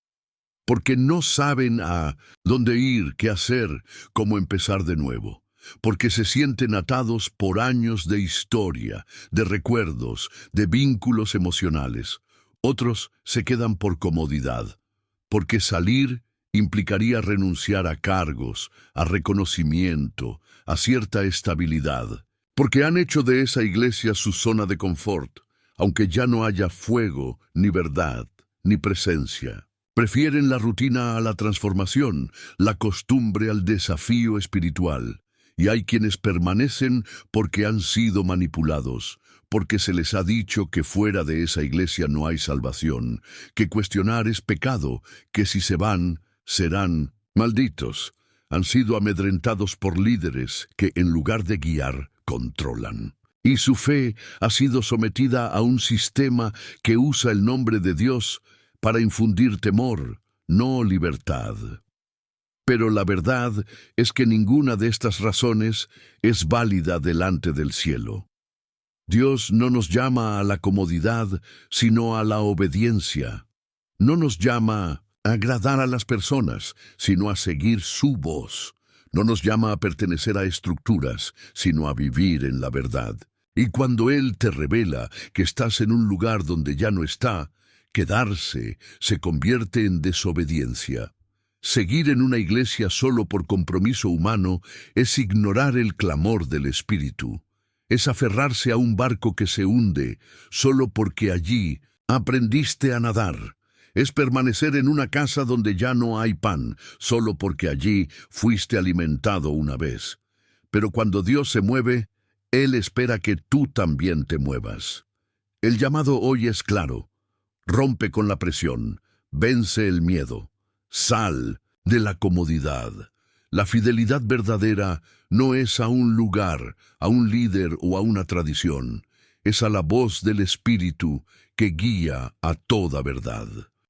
porque no saben a dónde ir, qué hacer, cómo empezar de nuevo, porque se sienten atados por años de historia, de recuerdos, de vínculos emocionales. Otros se quedan por comodidad, porque salir Implicaría renunciar a cargos, a reconocimiento, a cierta estabilidad, porque han hecho de esa iglesia su zona de confort, aunque ya no haya fuego, ni verdad, ni presencia. Prefieren la rutina a la transformación, la costumbre al desafío espiritual. Y hay quienes permanecen porque han sido manipulados, porque se les ha dicho que fuera de esa iglesia no hay salvación, que cuestionar es pecado, que si se van, serán malditos. Han sido amedrentados por líderes que en lugar de guiar, controlan. Y su fe ha sido sometida a un sistema que usa el nombre de Dios para infundir temor, no libertad. Pero la verdad es que ninguna de estas razones es válida delante del cielo. Dios no nos llama a la comodidad, sino a la obediencia. No nos llama a agradar a las personas, sino a seguir su voz. No nos llama a pertenecer a estructuras, sino a vivir en la verdad. Y cuando Él te revela que estás en un lugar donde ya no está, quedarse se convierte en desobediencia. Seguir en una iglesia solo por compromiso humano es ignorar el clamor del Espíritu. Es aferrarse a un barco que se hunde solo porque allí aprendiste a nadar. Es permanecer en una casa donde ya no hay pan, solo porque allí fuiste alimentado una vez. Pero cuando Dios se mueve, Él espera que tú también te muevas. El llamado hoy es claro. Rompe con la presión, vence el miedo, sal de la comodidad. La fidelidad verdadera no es a un lugar, a un líder o a una tradición. Es a la voz del Espíritu que guía a toda verdad.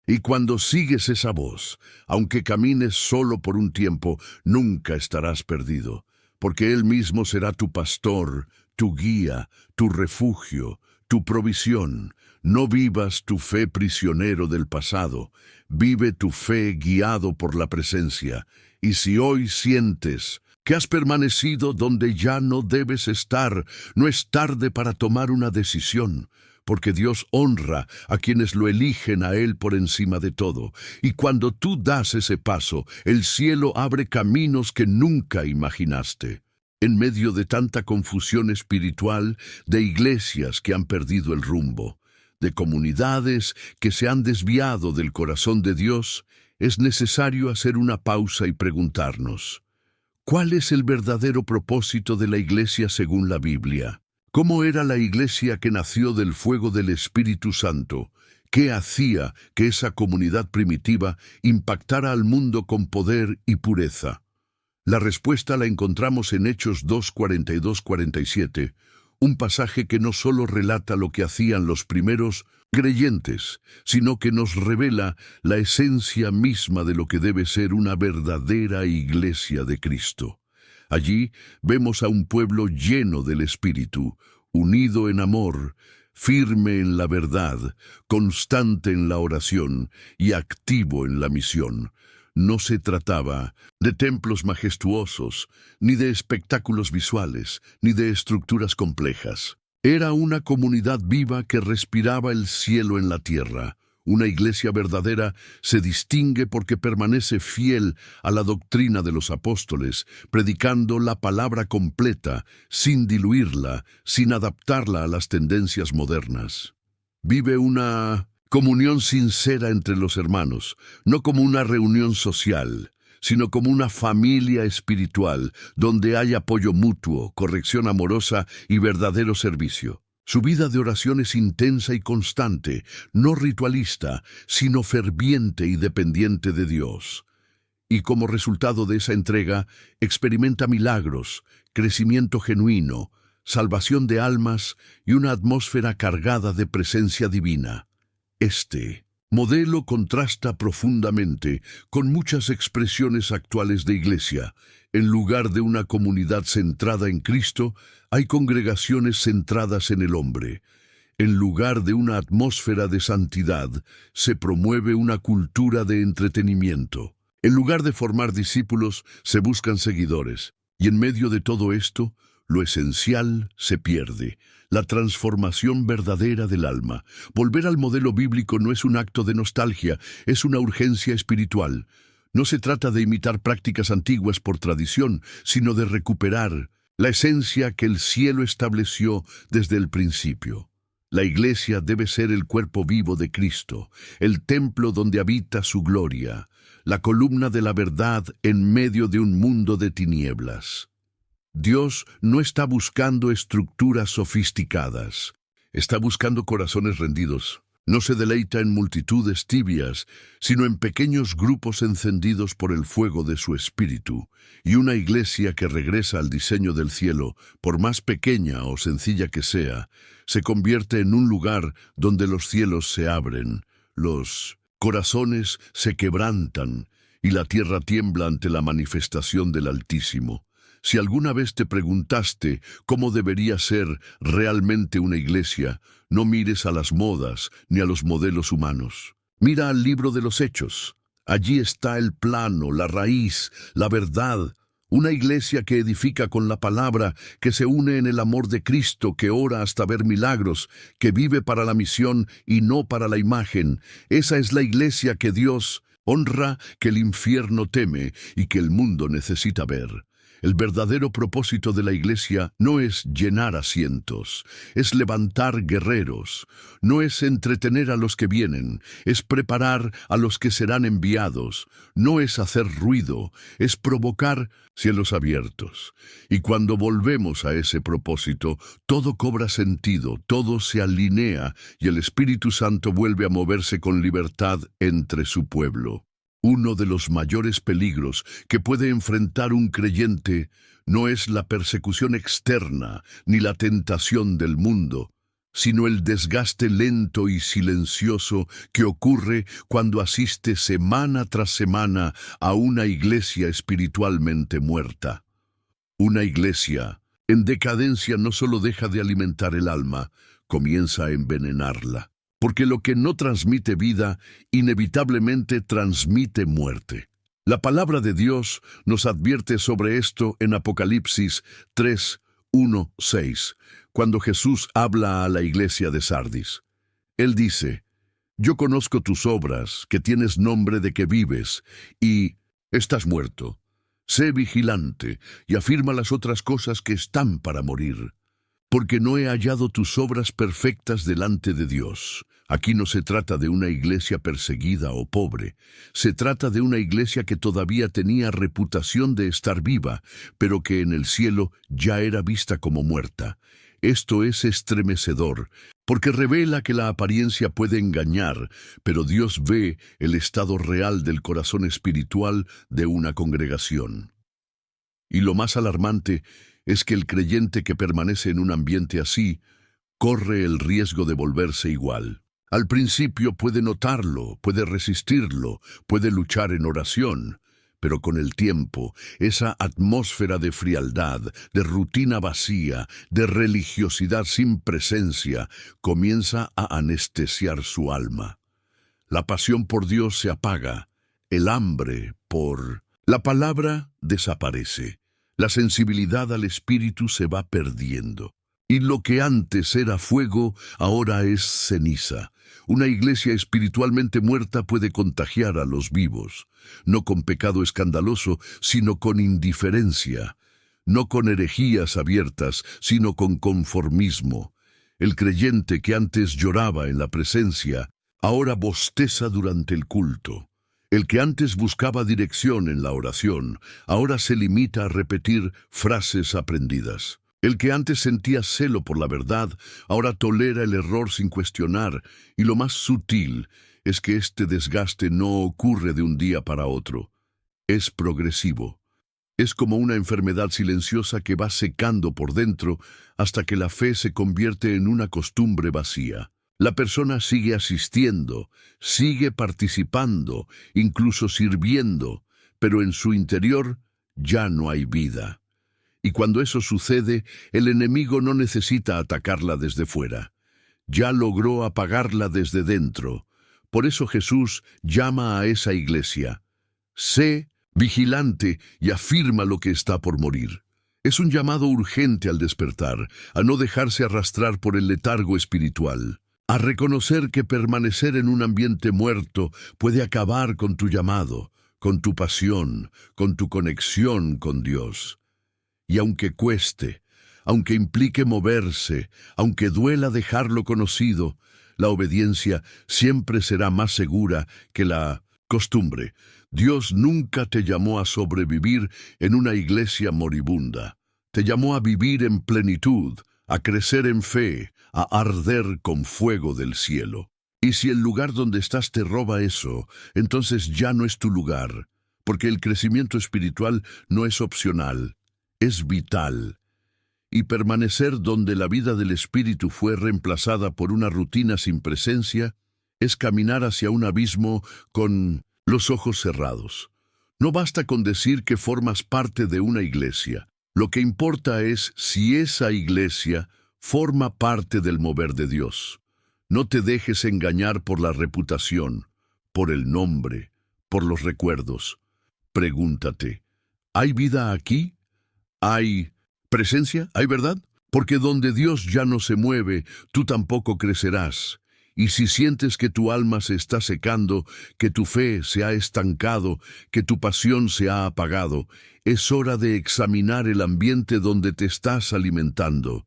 Y cuando sigues esa voz, aunque camines solo por un tiempo, nunca estarás perdido, porque Él mismo será tu pastor, tu guía, tu refugio, tu provisión. No vivas tu fe prisionero del pasado, vive tu fe guiado por la presencia. Y si hoy sientes que has permanecido donde ya no debes estar, no es tarde para tomar una decisión, porque Dios honra a quienes lo eligen a Él por encima de todo. Y cuando tú das ese paso, el cielo abre caminos que nunca imaginaste. En medio de tanta confusión espiritual, de iglesias que han perdido el rumbo, de comunidades que se han desviado del corazón de Dios, es necesario hacer una pausa y preguntarnos, ¿cuál es el verdadero propósito de la iglesia según la Biblia? ¿Cómo era la iglesia que nació del fuego del Espíritu Santo? ¿Qué hacía que esa comunidad primitiva impactara al mundo con poder y pureza? La respuesta la encontramos en Hechos 2:42-47, un pasaje que no solo relata lo que hacían los primeros creyentes, sino que nos revela la esencia misma de lo que debe ser una verdadera iglesia de Cristo. Allí vemos a un pueblo lleno del Espíritu, unido en amor, firme en la verdad, constante en la oración y activo en la misión. No se trataba de templos majestuosos, ni de espectáculos visuales, ni de estructuras complejas. Era una comunidad viva que respiraba el cielo en la tierra. Una iglesia verdadera se distingue porque permanece fiel a la doctrina de los apóstoles, predicando la palabra completa, sin diluirla, sin adaptarla a las tendencias modernas. Vive una comunión sincera entre los hermanos, no como una reunión social, sino como una familia espiritual, donde hay apoyo mutuo, corrección amorosa y verdadero servicio. Su vida de oración es intensa y constante, no ritualista, sino ferviente y dependiente de Dios. Y como resultado de esa entrega, experimenta milagros, crecimiento genuino, salvación de almas y una atmósfera cargada de presencia divina. Este modelo contrasta profundamente con muchas expresiones actuales de iglesia. En lugar de una comunidad centrada en Cristo, hay congregaciones centradas en el hombre. En lugar de una atmósfera de santidad, se promueve una cultura de entretenimiento. En lugar de formar discípulos, se buscan seguidores. Y en medio de todo esto, lo esencial se pierde, la transformación verdadera del alma. Volver al modelo bíblico no es un acto de nostalgia, es una urgencia espiritual. No se trata de imitar prácticas antiguas por tradición, sino de recuperar la esencia que el cielo estableció desde el principio. La iglesia debe ser el cuerpo vivo de Cristo, el templo donde habita su gloria, la columna de la verdad en medio de un mundo de tinieblas. Dios no está buscando estructuras sofisticadas, está buscando corazones rendidos. No se deleita en multitudes tibias, sino en pequeños grupos encendidos por el fuego de su espíritu, y una iglesia que regresa al diseño del cielo, por más pequeña o sencilla que sea, se convierte en un lugar donde los cielos se abren, los corazones se quebrantan y la tierra tiembla ante la manifestación del Altísimo. Si alguna vez te preguntaste cómo debería ser realmente una iglesia, no mires a las modas ni a los modelos humanos. Mira al libro de los Hechos. Allí está el plano, la raíz, la verdad. Una iglesia que edifica con la palabra, que se une en el amor de Cristo, que ora hasta ver milagros, que vive para la misión y no para la imagen. Esa es la iglesia que Dios honra, que el infierno teme y que el mundo necesita ver. El verdadero propósito de la iglesia no es llenar asientos, es levantar guerreros, no es entretener a los que vienen, es preparar a los que serán enviados, no es hacer ruido, es provocar cielos abiertos. Y cuando volvemos a ese propósito, todo cobra sentido, todo se alinea y el Espíritu Santo vuelve a moverse con libertad entre su pueblo. Uno de los mayores peligros que puede enfrentar un creyente no es la persecución externa ni la tentación del mundo, sino el desgaste lento y silencioso que ocurre cuando asiste semana tras semana a una iglesia espiritualmente muerta. Una iglesia en decadencia no solo deja de alimentar el alma, comienza a envenenarla. Porque lo que no transmite vida, inevitablemente transmite muerte. La palabra de Dios nos advierte sobre esto en Apocalipsis 3, 1, 6, cuando Jesús habla a la iglesia de Sardis. Él dice: «Yo conozco tus obras, que tienes nombre de que vives, y estás muerto. Sé vigilante y afirma las otras cosas que están para morir. Porque no he hallado tus obras perfectas delante de Dios». Aquí no se trata de una iglesia perseguida o pobre. Se trata de una iglesia que todavía tenía reputación de estar viva, pero que en el cielo ya era vista como muerta. Esto es estremecedor, porque revela que la apariencia puede engañar, pero Dios ve el estado real del corazón espiritual de una congregación. Y lo más alarmante es que el creyente que permanece en un ambiente así corre el riesgo de volverse igual. Al principio puede notarlo, puede resistirlo, puede luchar en oración, pero con el tiempo, esa atmósfera de frialdad, de rutina vacía, de religiosidad sin presencia, comienza a anestesiar su alma. La pasión por Dios se apaga, el hambre por la palabra desaparece, la sensibilidad al Espíritu se va perdiendo. Y lo que antes era fuego, ahora es ceniza. Una iglesia espiritualmente muerta puede contagiar a los vivos, no con pecado escandaloso, sino con indiferencia, no con herejías abiertas, sino con conformismo. El creyente que antes lloraba en la presencia, ahora bosteza durante el culto. El que antes buscaba dirección en la oración, ahora se limita a repetir frases aprendidas. El que antes sentía celo por la verdad, ahora tolera el error sin cuestionar, y lo más sutil es que este desgaste no ocurre de un día para otro. Es progresivo. Es como una enfermedad silenciosa que va secando por dentro hasta que la fe se convierte en una costumbre vacía. La persona sigue asistiendo, sigue participando, incluso sirviendo, pero en su interior ya no hay vida. Y cuando eso sucede, el enemigo no necesita atacarla desde fuera. Ya logró apagarla desde dentro. Por eso Jesús llama a esa iglesia: sé vigilante y afirma lo que está por morir. Es un llamado urgente al despertar, a no dejarse arrastrar por el letargo espiritual, a reconocer que permanecer en un ambiente muerto puede acabar con tu llamado, con tu pasión, con tu conexión con Dios. Y aunque cueste, aunque implique moverse, aunque duela dejarlo conocido, la obediencia siempre será más segura que la costumbre. Dios nunca te llamó a sobrevivir en una iglesia moribunda. Te llamó a vivir en plenitud, a crecer en fe, a arder con fuego del cielo. Y si el lugar donde estás te roba eso, entonces ya no es tu lugar, porque el crecimiento espiritual no es opcional, es vital. Y permanecer donde la vida del espíritu fue reemplazada por una rutina sin presencia es caminar hacia un abismo con los ojos cerrados. No basta con decir que formas parte de una iglesia. Lo que importa es si esa iglesia forma parte del mover de Dios. No te dejes engañar por la reputación, por el nombre, por los recuerdos. Pregúntate, ¿hay vida aquí? ¿Hay presencia? ¿Hay verdad? Porque donde Dios ya no se mueve, tú tampoco crecerás. Y si sientes que tu alma se está secando, que tu fe se ha estancado, que tu pasión se ha apagado, es hora de examinar el ambiente donde te estás alimentando.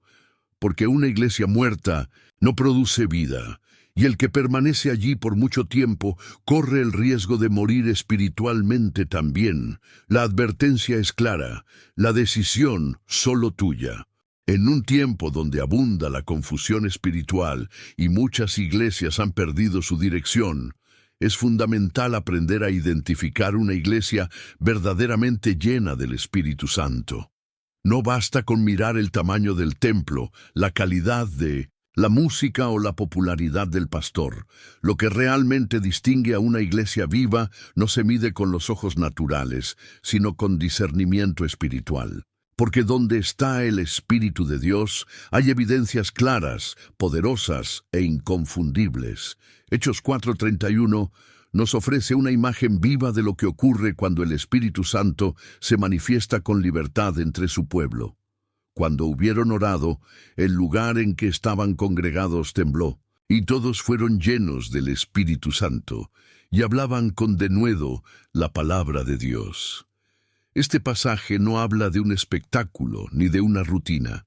Porque una iglesia muerta no produce vida, y el que permanece allí por mucho tiempo corre el riesgo de morir espiritualmente también. La advertencia es clara, la decisión solo tuya. En un tiempo donde abunda la confusión espiritual y muchas iglesias han perdido su dirección, es fundamental aprender a identificar una iglesia verdaderamente llena del Espíritu Santo. No basta con mirar el tamaño del templo, la calidad de la música o la popularidad del pastor. Lo que realmente distingue a una iglesia viva no se mide con los ojos naturales, sino con discernimiento espiritual. Porque donde está el Espíritu de Dios, hay evidencias claras, poderosas e inconfundibles. Hechos 4:31 nos ofrece una imagen viva de lo que ocurre cuando el Espíritu Santo se manifiesta con libertad entre su pueblo. Cuando hubieron orado, el lugar en que estaban congregados tembló, y todos fueron llenos del Espíritu Santo, y hablaban con denuedo la palabra de Dios. Este pasaje no habla de un espectáculo ni de una rutina.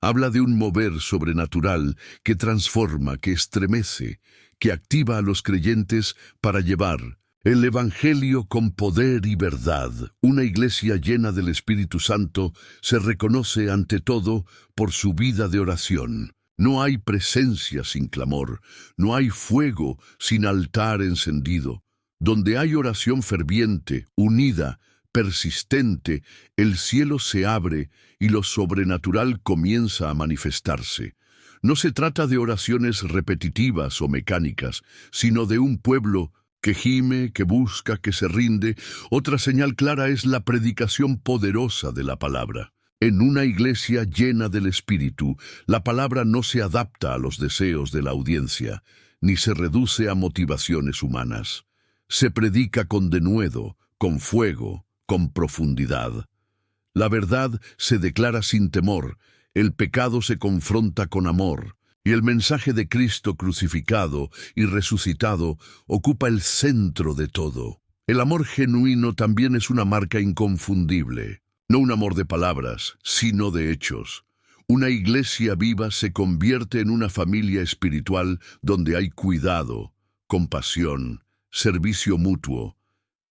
Habla de un mover sobrenatural que transforma, que estremece, que activa a los creyentes para llevar el Evangelio con poder y verdad. Una iglesia llena del Espíritu Santo se reconoce ante todo por su vida de oración. No hay presencia sin clamor, no hay fuego sin altar encendido. Donde hay oración ferviente, unida, persistente, el cielo se abre y lo sobrenatural comienza a manifestarse. No se trata de oraciones repetitivas o mecánicas, sino de un pueblo que gime, que busca, que se rinde. Otra señal clara es la predicación poderosa de la palabra. En una iglesia llena del Espíritu, la palabra no se adapta a los deseos de la audiencia, ni se reduce a motivaciones humanas. Se predica con denuedo, con fuego, con profundidad. La verdad se declara sin temor, el pecado se confronta con amor, y el mensaje de Cristo crucificado y resucitado ocupa el centro de todo. El amor genuino también es una marca inconfundible, no un amor de palabras, sino de hechos. Una iglesia viva se convierte en una familia espiritual donde hay cuidado, compasión, servicio mutuo.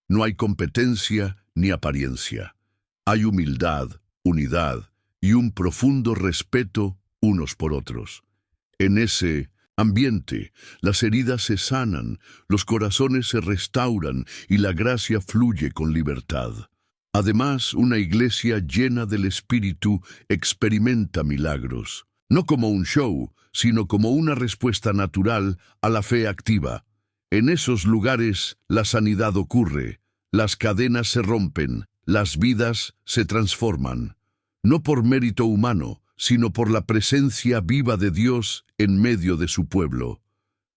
No hay competencia ni apariencia. Hay humildad, unidad y un profundo respeto unos por otros. En ese ambiente, las heridas se sanan, los corazones se restauran y la gracia fluye con libertad. Además, una iglesia llena del Espíritu experimenta milagros, no como un show, sino como una respuesta natural a la fe activa. En esos lugares, la sanidad ocurre, las cadenas se rompen, las vidas se transforman, no por mérito humano, sino por la presencia viva de Dios en medio de su pueblo.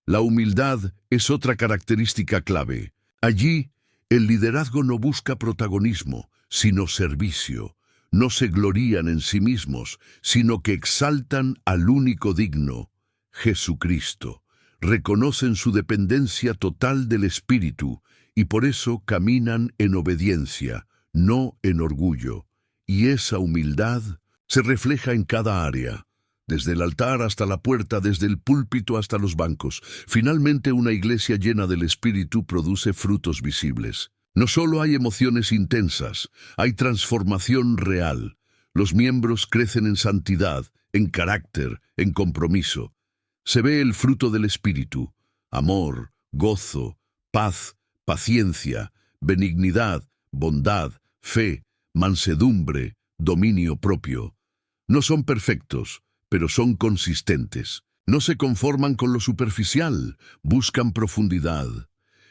La humildad es otra característica clave. Allí, el liderazgo no busca protagonismo, sino servicio. No se glorían en sí mismos, sino que exaltan al único digno, Jesucristo. Reconocen su dependencia total del Espíritu y por eso caminan en obediencia, no en orgullo. Y esa humildad se refleja en cada área, desde el altar hasta la puerta, desde el púlpito hasta los bancos. Finalmente, una iglesia llena del Espíritu produce frutos visibles. No solo hay emociones intensas, hay transformación real. Los miembros crecen en santidad, en carácter, en compromiso. Se ve el fruto del Espíritu: amor, gozo, paz, paciencia, benignidad, bondad, fe, mansedumbre, dominio propio. No son perfectos, pero son consistentes. No se conforman con lo superficial, buscan profundidad.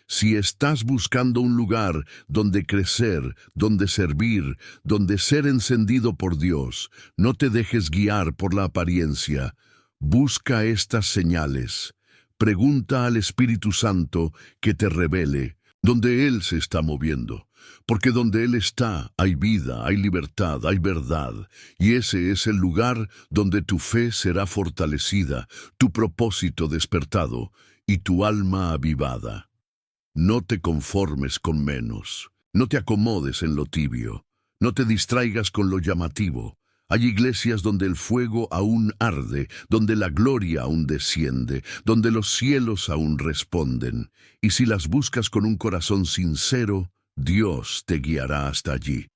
Si estás buscando un lugar donde crecer, donde servir, donde ser encendido por Dios, no te dejes guiar por la apariencia. Busca estas señales. Pregunta al Espíritu Santo que te revele donde Él se está moviendo. Porque donde Él está, hay vida, hay libertad, hay verdad. Y ese es el lugar donde tu fe será fortalecida, tu propósito despertado y tu alma avivada. No te conformes con menos. No te acomodes en lo tibio. No te distraigas con lo llamativo. Hay iglesias donde el fuego aún arde, donde la gloria aún desciende, donde los cielos aún responden. Y si las buscas con un corazón sincero, Dios te guiará hasta allí.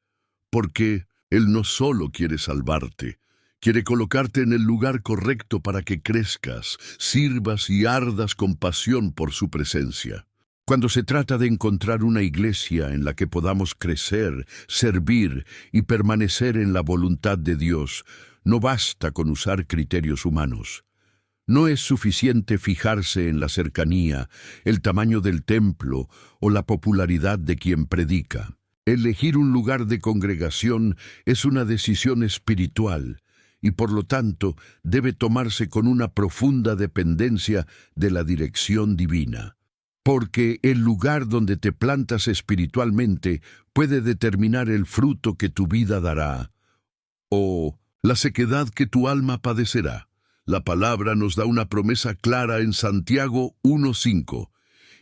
Porque Él no solo quiere salvarte, quiere colocarte en el lugar correcto para que crezcas, sirvas y ardas con pasión por su presencia. Cuando se trata de encontrar una iglesia en la que podamos crecer, servir y permanecer en la voluntad de Dios, no basta con usar criterios humanos. No es suficiente fijarse en la cercanía, el tamaño del templo o la popularidad de quien predica. Elegir un lugar de congregación es una decisión espiritual y por lo tanto debe tomarse con una profunda dependencia de la dirección divina. Porque el lugar donde te plantas espiritualmente puede determinar el fruto que tu vida dará, o la sequedad que tu alma padecerá. La palabra nos da una promesa clara en Santiago 1:5.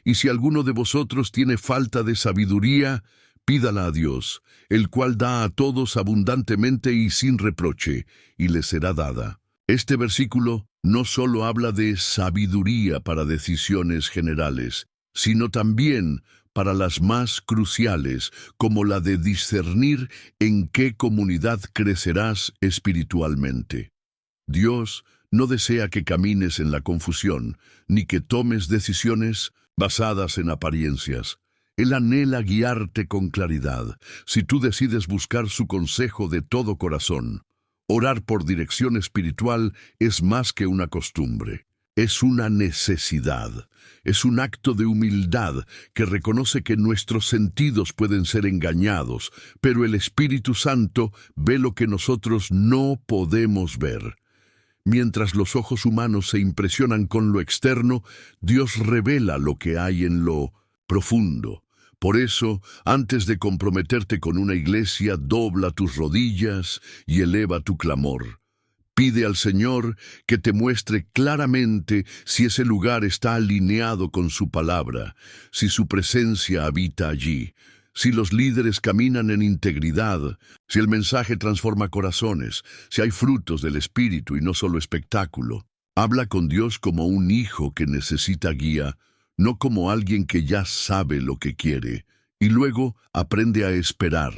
Y si alguno de vosotros tiene falta de sabiduría, pídala a Dios, el cual da a todos abundantemente y sin reproche, y le será dada. Este versículo no solo habla de sabiduría para decisiones generales, sino también para las más cruciales, como la de discernir en qué comunidad crecerás espiritualmente. Dios no desea que camines en la confusión, ni que tomes decisiones basadas en apariencias. Él anhela guiarte con claridad. Si tú decides buscar su consejo de todo corazón, orar por dirección espiritual es más que una costumbre. Es una necesidad, es un acto de humildad que reconoce que nuestros sentidos pueden ser engañados, pero el Espíritu Santo ve lo que nosotros no podemos ver. Mientras los ojos humanos se impresionan con lo externo, Dios revela lo que hay en lo profundo. Por eso, antes de comprometerte con una iglesia, dobla tus rodillas y eleva tu clamor. Pide al Señor que te muestre claramente si ese lugar está alineado con su palabra, si su presencia habita allí, si los líderes caminan en integridad, si el mensaje transforma corazones, si hay frutos del Espíritu y no solo espectáculo. Habla con Dios como un hijo que necesita guía, no como alguien que ya sabe lo que quiere, y luego aprende a esperar.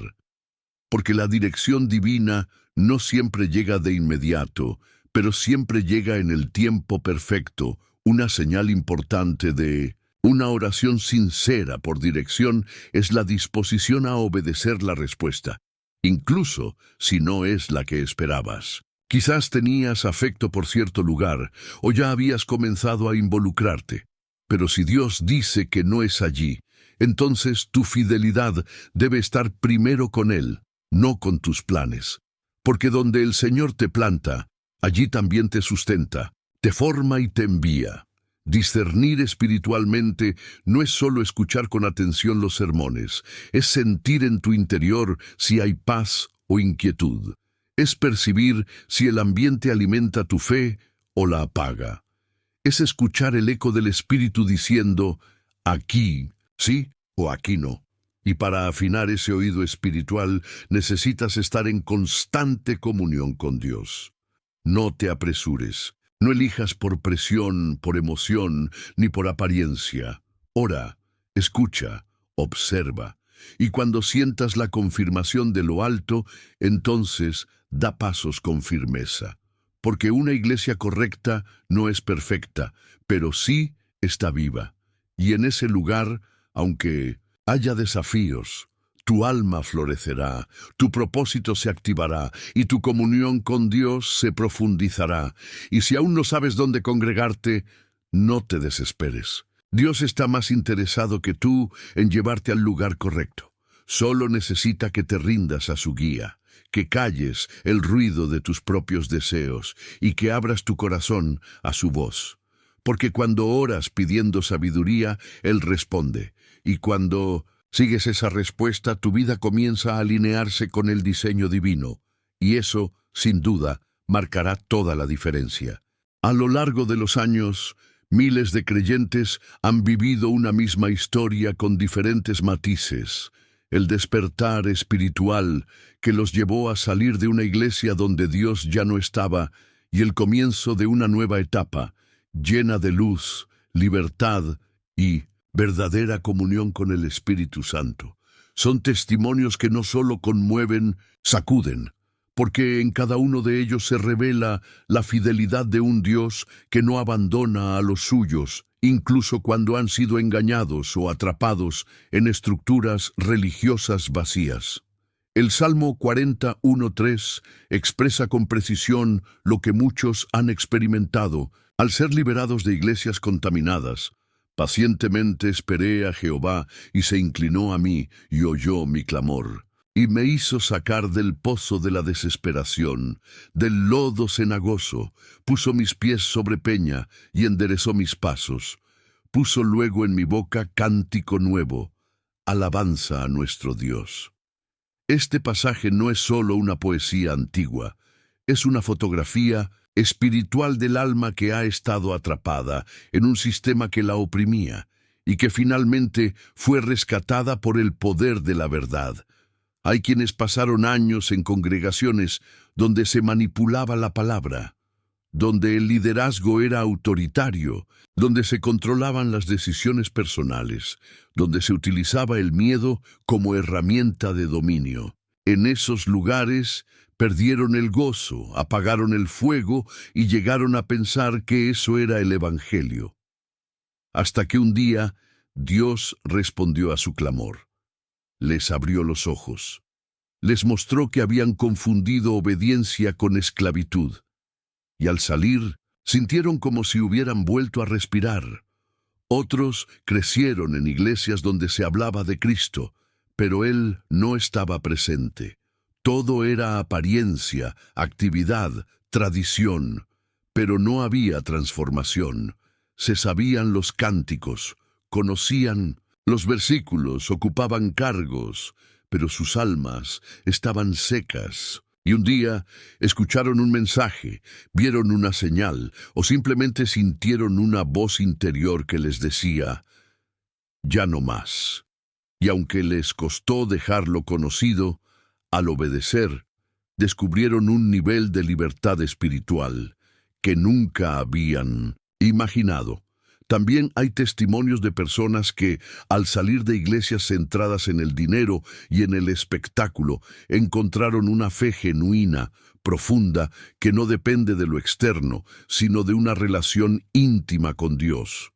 Porque la dirección divina no siempre llega de inmediato, pero siempre llega en el tiempo perfecto, una señal importante de una oración sincera por dirección es la disposición a obedecer la respuesta, incluso si no es la que esperabas. Quizás tenías afecto por cierto lugar o ya habías comenzado a involucrarte, pero si Dios dice que no es allí, entonces tu fidelidad debe estar primero con Él, no con tus planes. Porque donde el Señor te planta, allí también te sustenta, te forma y te envía. Discernir espiritualmente no es solo escuchar con atención los sermones, es sentir en tu interior si hay paz o inquietud. Es percibir si el ambiente alimenta tu fe o la apaga. Es escuchar el eco del Espíritu diciendo, aquí, sí, o aquí no. Y para afinar ese oído espiritual necesitas estar en constante comunión con Dios. No te apresures, no elijas por presión, por emoción, ni por apariencia. Ora, escucha, observa, y cuando sientas la confirmación de lo alto, entonces da pasos con firmeza. Porque una iglesia correcta no es perfecta, pero sí está viva. Y en ese lugar, aunque haya desafíos, tu alma florecerá, tu propósito se activará y tu comunión con Dios se profundizará. Y si aún no sabes dónde congregarte, no te desesperes. Dios está más interesado que tú en llevarte al lugar correcto. Solo necesita que te rindas a su guía, que calles el ruido de tus propios deseos y que abras tu corazón a su voz. Porque cuando oras pidiendo sabiduría, Él responde. Y cuando sigues esa respuesta, tu vida comienza a alinearse con el diseño divino. Y eso, sin duda, marcará toda la diferencia. A lo largo de los años, miles de creyentes han vivido una misma historia con diferentes matices. El despertar espiritual que los llevó a salir de una iglesia donde Dios ya no estaba y el comienzo de una nueva etapa, llena de luz, libertad y verdadera comunión con el Espíritu Santo. Son testimonios que no solo conmueven, sacuden, porque en cada uno de ellos se revela la fidelidad de un Dios que no abandona a los suyos, incluso cuando han sido engañados o atrapados en estructuras religiosas vacías. El Salmo 41:3 expresa con precisión lo que muchos han experimentado al ser liberados de iglesias contaminadas. Pacientemente esperé a Jehová, y se inclinó a mí, y oyó mi clamor, y me hizo sacar del pozo de la desesperación, del lodo cenagoso, puso mis pies sobre peña, y enderezó mis pasos. Puso luego en mi boca cántico nuevo, alabanza a nuestro Dios. Este pasaje no es solo una poesía antigua, es una fotografía espiritual del alma que ha estado atrapada en un sistema que la oprimía y que finalmente fue rescatada por el poder de la verdad. Hay quienes pasaron años en congregaciones donde se manipulaba la palabra, donde el liderazgo era autoritario, donde se controlaban las decisiones personales, donde se utilizaba el miedo como herramienta de dominio. En esos lugares perdieron el gozo, apagaron el fuego y llegaron a pensar que eso era el Evangelio. Hasta que un día Dios respondió a su clamor. Les abrió los ojos. Les mostró que habían confundido obediencia con esclavitud. Y al salir, sintieron como si hubieran vuelto a respirar. Otros crecieron en iglesias donde se hablaba de Cristo, pero Él no estaba presente. Todo era apariencia, actividad, tradición, pero no había transformación. Se sabían los cánticos, conocían los versículos, ocupaban cargos, pero sus almas estaban secas. Y un día escucharon un mensaje, vieron una señal o simplemente sintieron una voz interior que les decía, ya no más. Y aunque les costó dejarlo conocido, al obedecer, descubrieron un nivel de libertad espiritual que nunca habían imaginado. También hay testimonios de personas que, al salir de iglesias centradas en el dinero y en el espectáculo, encontraron una fe genuina, profunda, que no depende de lo externo, sino de una relación íntima con Dios.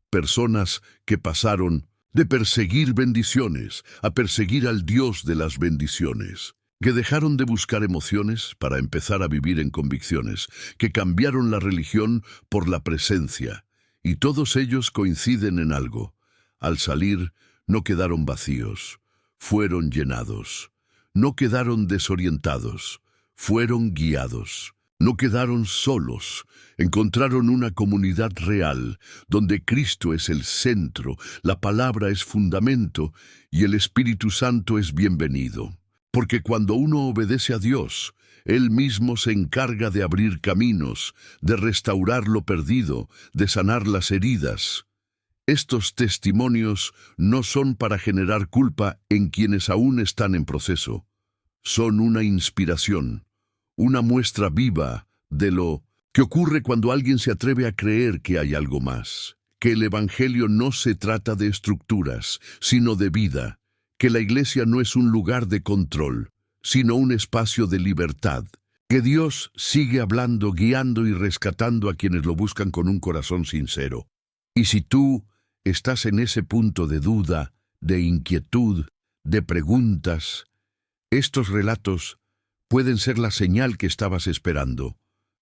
Personas que pasaron de perseguir bendiciones a perseguir al Dios de las bendiciones, que dejaron de buscar emociones para empezar a vivir en convicciones, que cambiaron la religión por la presencia. Y todos ellos coinciden en algo. Al salir, no quedaron vacíos, fueron llenados. No quedaron desorientados, fueron guiados. No quedaron solos, encontraron una comunidad real, donde Cristo es el centro, la palabra es fundamento y el Espíritu Santo es bienvenido. Porque cuando uno obedece a Dios, Él mismo se encarga de abrir caminos, de restaurar lo perdido, de sanar las heridas. Estos testimonios no son para generar culpa en quienes aún están en proceso. Son una inspiración, una muestra viva de lo que ocurre cuando alguien se atreve a creer que hay algo más, que el Evangelio no se trata de estructuras, sino de vida, que la iglesia no es un lugar de control, sino un espacio de libertad, que Dios sigue hablando, guiando y rescatando a quienes lo buscan con un corazón sincero. Y si tú estás en ese punto de duda, de inquietud, de preguntas, estos relatos pueden ser la señal que estabas esperando,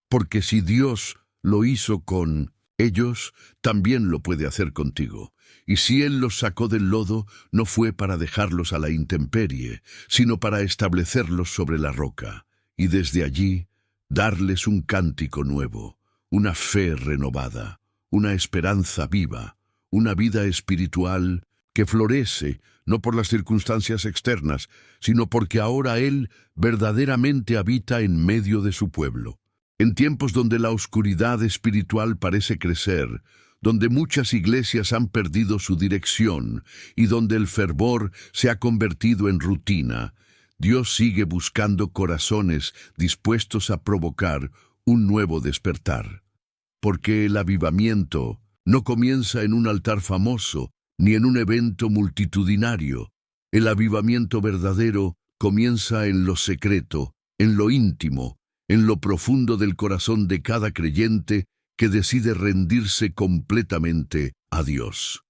porque si Dios lo hizo con ellos, también lo puede hacer contigo. Y si Él los sacó del lodo, no fue para dejarlos a la intemperie, sino para establecerlos sobre la roca, y desde allí darles un cántico nuevo, una fe renovada, una esperanza viva, una vida espiritual que florece, no por las circunstancias externas, sino porque ahora Él verdaderamente habita en medio de su pueblo. En tiempos donde la oscuridad espiritual parece crecer, donde muchas iglesias han perdido su dirección y donde el fervor se ha convertido en rutina, Dios sigue buscando corazones dispuestos a provocar un nuevo despertar. Porque el avivamiento no comienza en un altar famoso, ni en un evento multitudinario. El avivamiento verdadero comienza en lo secreto, en lo íntimo, en lo profundo del corazón de cada creyente que decide rendirse completamente a Dios.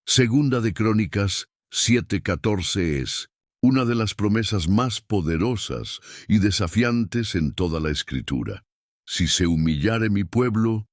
Segunda de Crónicas 7:14 es una de las promesas más poderosas y desafiantes en toda la Escritura. Si se humillare mi pueblo,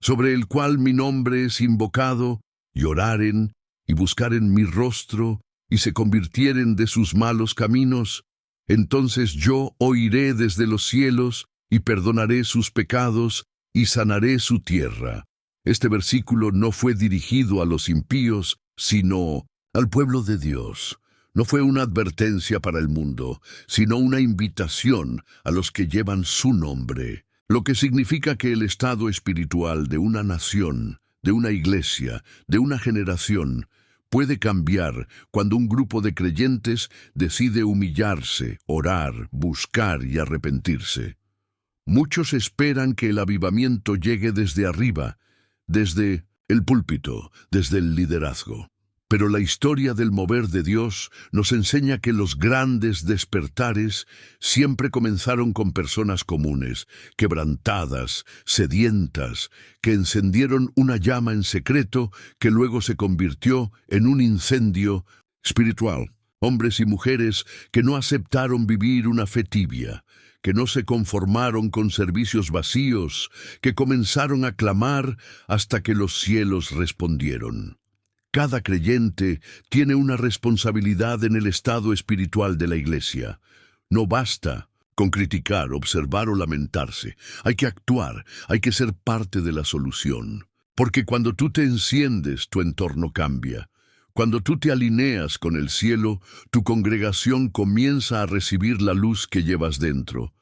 sobre el cual mi nombre es invocado, y oraren, y buscaren mi rostro, y se convirtieren de sus malos caminos, entonces yo oiré desde los cielos, y perdonaré sus pecados, y sanaré su tierra. Este versículo no fue dirigido a los impíos, sino al pueblo de Dios. No fue una advertencia para el mundo, sino una invitación a los que llevan su nombre. Lo que significa que el estado espiritual de una nación, de una iglesia, de una generación, puede cambiar cuando un grupo de creyentes decide humillarse, orar, buscar y arrepentirse. Muchos esperan que el avivamiento llegue desde arriba, desde el púlpito, desde el liderazgo. Pero la historia del mover de Dios nos enseña que los grandes despertares siempre comenzaron con personas comunes, quebrantadas, sedientas, que encendieron una llama en secreto que luego se convirtió en un incendio espiritual. Hombres y mujeres que no aceptaron vivir una fe tibia, que no se conformaron con servicios vacíos, que comenzaron a clamar hasta que los cielos respondieron. Cada creyente tiene una responsabilidad en el estado espiritual de la iglesia. No basta con criticar, observar o lamentarse. Hay que actuar, hay que ser parte de la solución. Porque cuando tú te enciendes, tu entorno cambia. Cuando tú te alineas con el cielo, tu congregación comienza a recibir la luz que llevas dentro.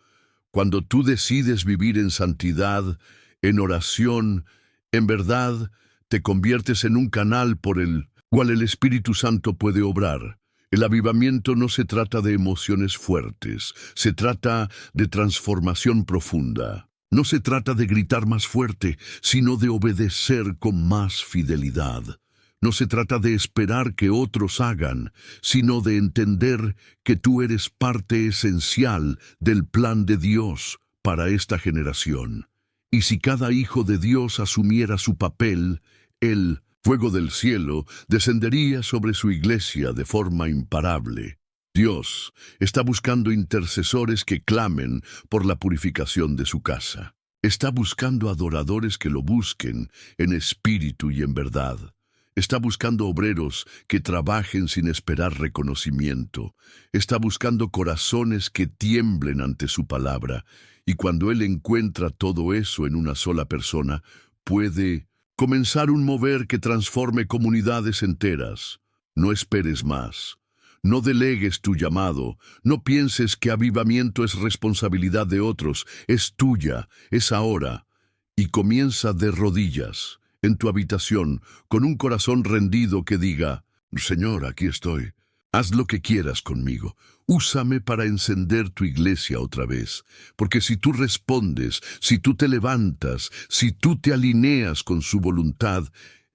Cuando tú decides vivir en santidad, en oración, en verdad, te conviertes en un canal por el cual el Espíritu Santo puede obrar. El avivamiento no se trata de emociones fuertes, se trata de transformación profunda. No se trata de gritar más fuerte, sino de obedecer con más fidelidad. No se trata de esperar que otros hagan, sino de entender que tú eres parte esencial del plan de Dios para esta generación. Y si cada hijo de Dios asumiera su papel, el fuego del cielo descendería sobre su iglesia de forma imparable. Dios está buscando intercesores que clamen por la purificación de su casa. Está buscando adoradores que lo busquen en espíritu y en verdad. Está buscando obreros que trabajen sin esperar reconocimiento. Está buscando corazones que tiemblen ante su palabra. Y cuando Él encuentra todo eso en una sola persona, puede comenzar un mover que transforme comunidades enteras. No esperes más. No delegues tu llamado. No pienses que avivamiento es responsabilidad de otros. Es tuya. Es ahora. Y comienza de rodillas, en tu habitación, con un corazón rendido que diga: Señor, aquí estoy. Haz lo que quieras conmigo. Úsame para encender tu iglesia otra vez. Porque si tú respondes, si tú te levantas, si tú te alineas con su voluntad,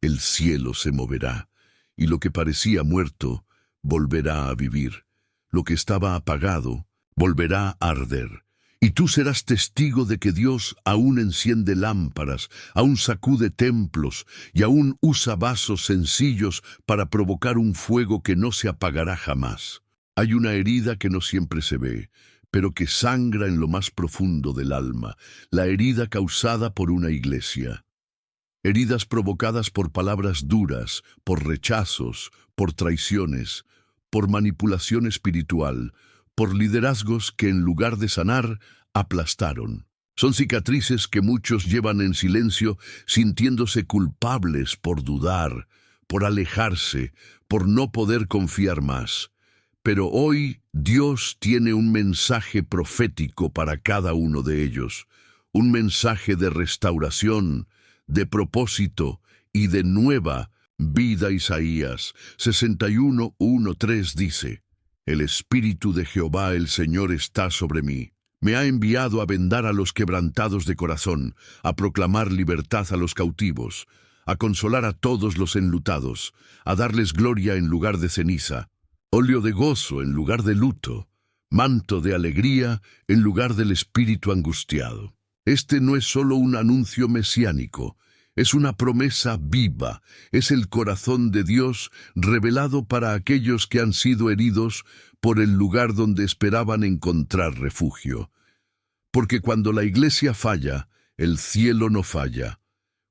el cielo se moverá. Y lo que parecía muerto, volverá a vivir. Lo que estaba apagado, volverá a arder. Y tú serás testigo de que Dios aún enciende lámparas, aún sacude templos y aún usa vasos sencillos para provocar un fuego que no se apagará jamás. Hay una herida que no siempre se ve, pero que sangra en lo más profundo del alma, la herida causada por una iglesia. Heridas provocadas por palabras duras, por rechazos, por traiciones, por manipulación espiritual, por liderazgos que en lugar de sanar, aplastaron. Son cicatrices que muchos llevan en silencio, sintiéndose culpables por dudar, por alejarse, por no poder confiar más. Pero hoy Dios tiene un mensaje profético para cada uno de ellos, un mensaje de restauración, de propósito y de nueva vida. Isaías 61:1-3 dice: El Espíritu de Jehová el Señor está sobre mí. Me ha enviado a vendar a los quebrantados de corazón, a proclamar libertad a los cautivos, a consolar a todos los enlutados, a darles gloria en lugar de ceniza, óleo de gozo en lugar de luto, manto de alegría en lugar del espíritu angustiado. Este no es solo un anuncio mesiánico, es una promesa viva, es el corazón de Dios revelado para aquellos que han sido heridos por el lugar donde esperaban encontrar refugio. Porque cuando la iglesia falla, el cielo no falla.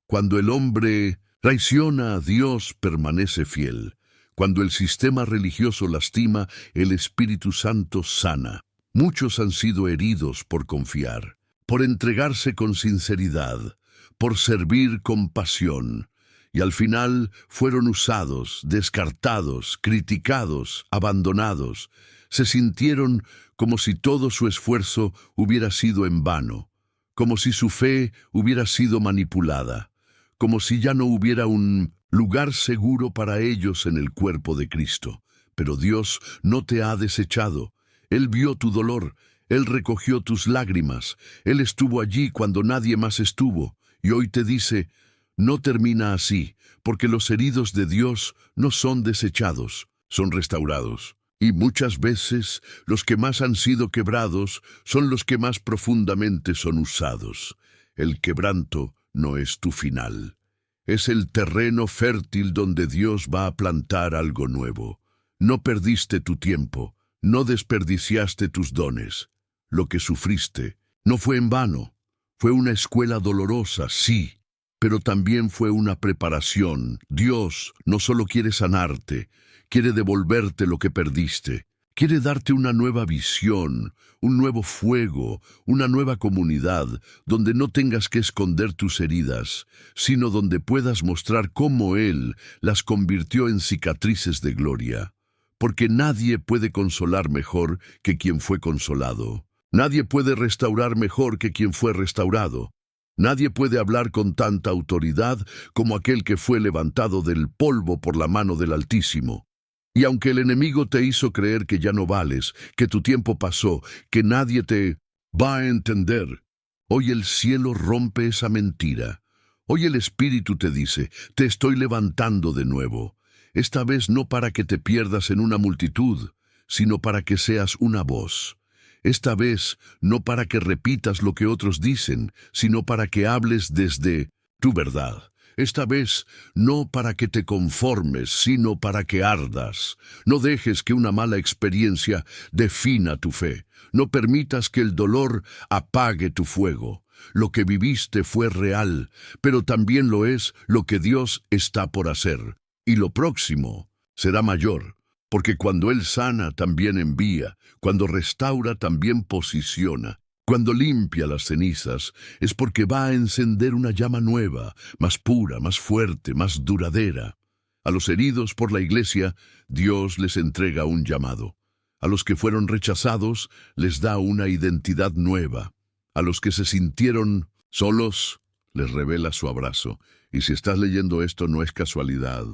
Cuando el hombre traiciona a Dios, permanece fiel. Cuando el sistema religioso lastima, el Espíritu Santo sana. Muchos han sido heridos por confiar, por entregarse con sinceridad, por servir con pasión, y al final fueron usados, descartados, criticados, abandonados. Se sintieron como si todo su esfuerzo hubiera sido en vano, como si su fe hubiera sido manipulada, como si ya no hubiera un lugar seguro para ellos en el cuerpo de Cristo. Pero Dios no te ha desechado. Él vio tu dolor, Él recogió tus lágrimas, Él estuvo allí cuando nadie más estuvo. Y hoy te dice: no termina así, porque los heridos de Dios no son desechados, son restaurados. Y muchas veces los que más han sido quebrados son los que más profundamente son usados. El quebranto no es tu final. Es el terreno fértil donde Dios va a plantar algo nuevo. No perdiste tu tiempo, no desperdiciaste tus dones. Lo que sufriste no fue en vano. Fue una escuela dolorosa, sí, pero también fue una preparación. Dios no solo quiere sanarte, quiere devolverte lo que perdiste. Quiere darte una nueva visión, un nuevo fuego, una nueva comunidad, donde no tengas que esconder tus heridas, sino donde puedas mostrar cómo Él las convirtió en cicatrices de gloria. Porque nadie puede consolar mejor que quien fue consolado. Nadie puede restaurar mejor que quien fue restaurado. Nadie puede hablar con tanta autoridad como aquel que fue levantado del polvo por la mano del Altísimo. Y aunque el enemigo te hizo creer que ya no vales, que tu tiempo pasó, que nadie te va a entender, hoy el cielo rompe esa mentira. Hoy el Espíritu te dice: te estoy levantando de nuevo. Esta vez no para que te pierdas en una multitud, sino para que seas una voz. Esta vez no para que repitas lo que otros dicen, sino para que hables desde tu verdad. Esta vez no para que te conformes, sino para que ardas. No dejes que una mala experiencia defina tu fe. No permitas que el dolor apague tu fuego. Lo que viviste fue real, pero también lo es lo que Dios está por hacer. Y lo próximo será mayor. Porque cuando Él sana, también envía. Cuando restaura, también posiciona. Cuando limpia las cenizas, es porque va a encender una llama nueva, más pura, más fuerte, más duradera. A los heridos por la iglesia, Dios les entrega un llamado. A los que fueron rechazados, les da una identidad nueva. A los que se sintieron solos, les revela su abrazo. Y si estás leyendo esto, no es casualidad.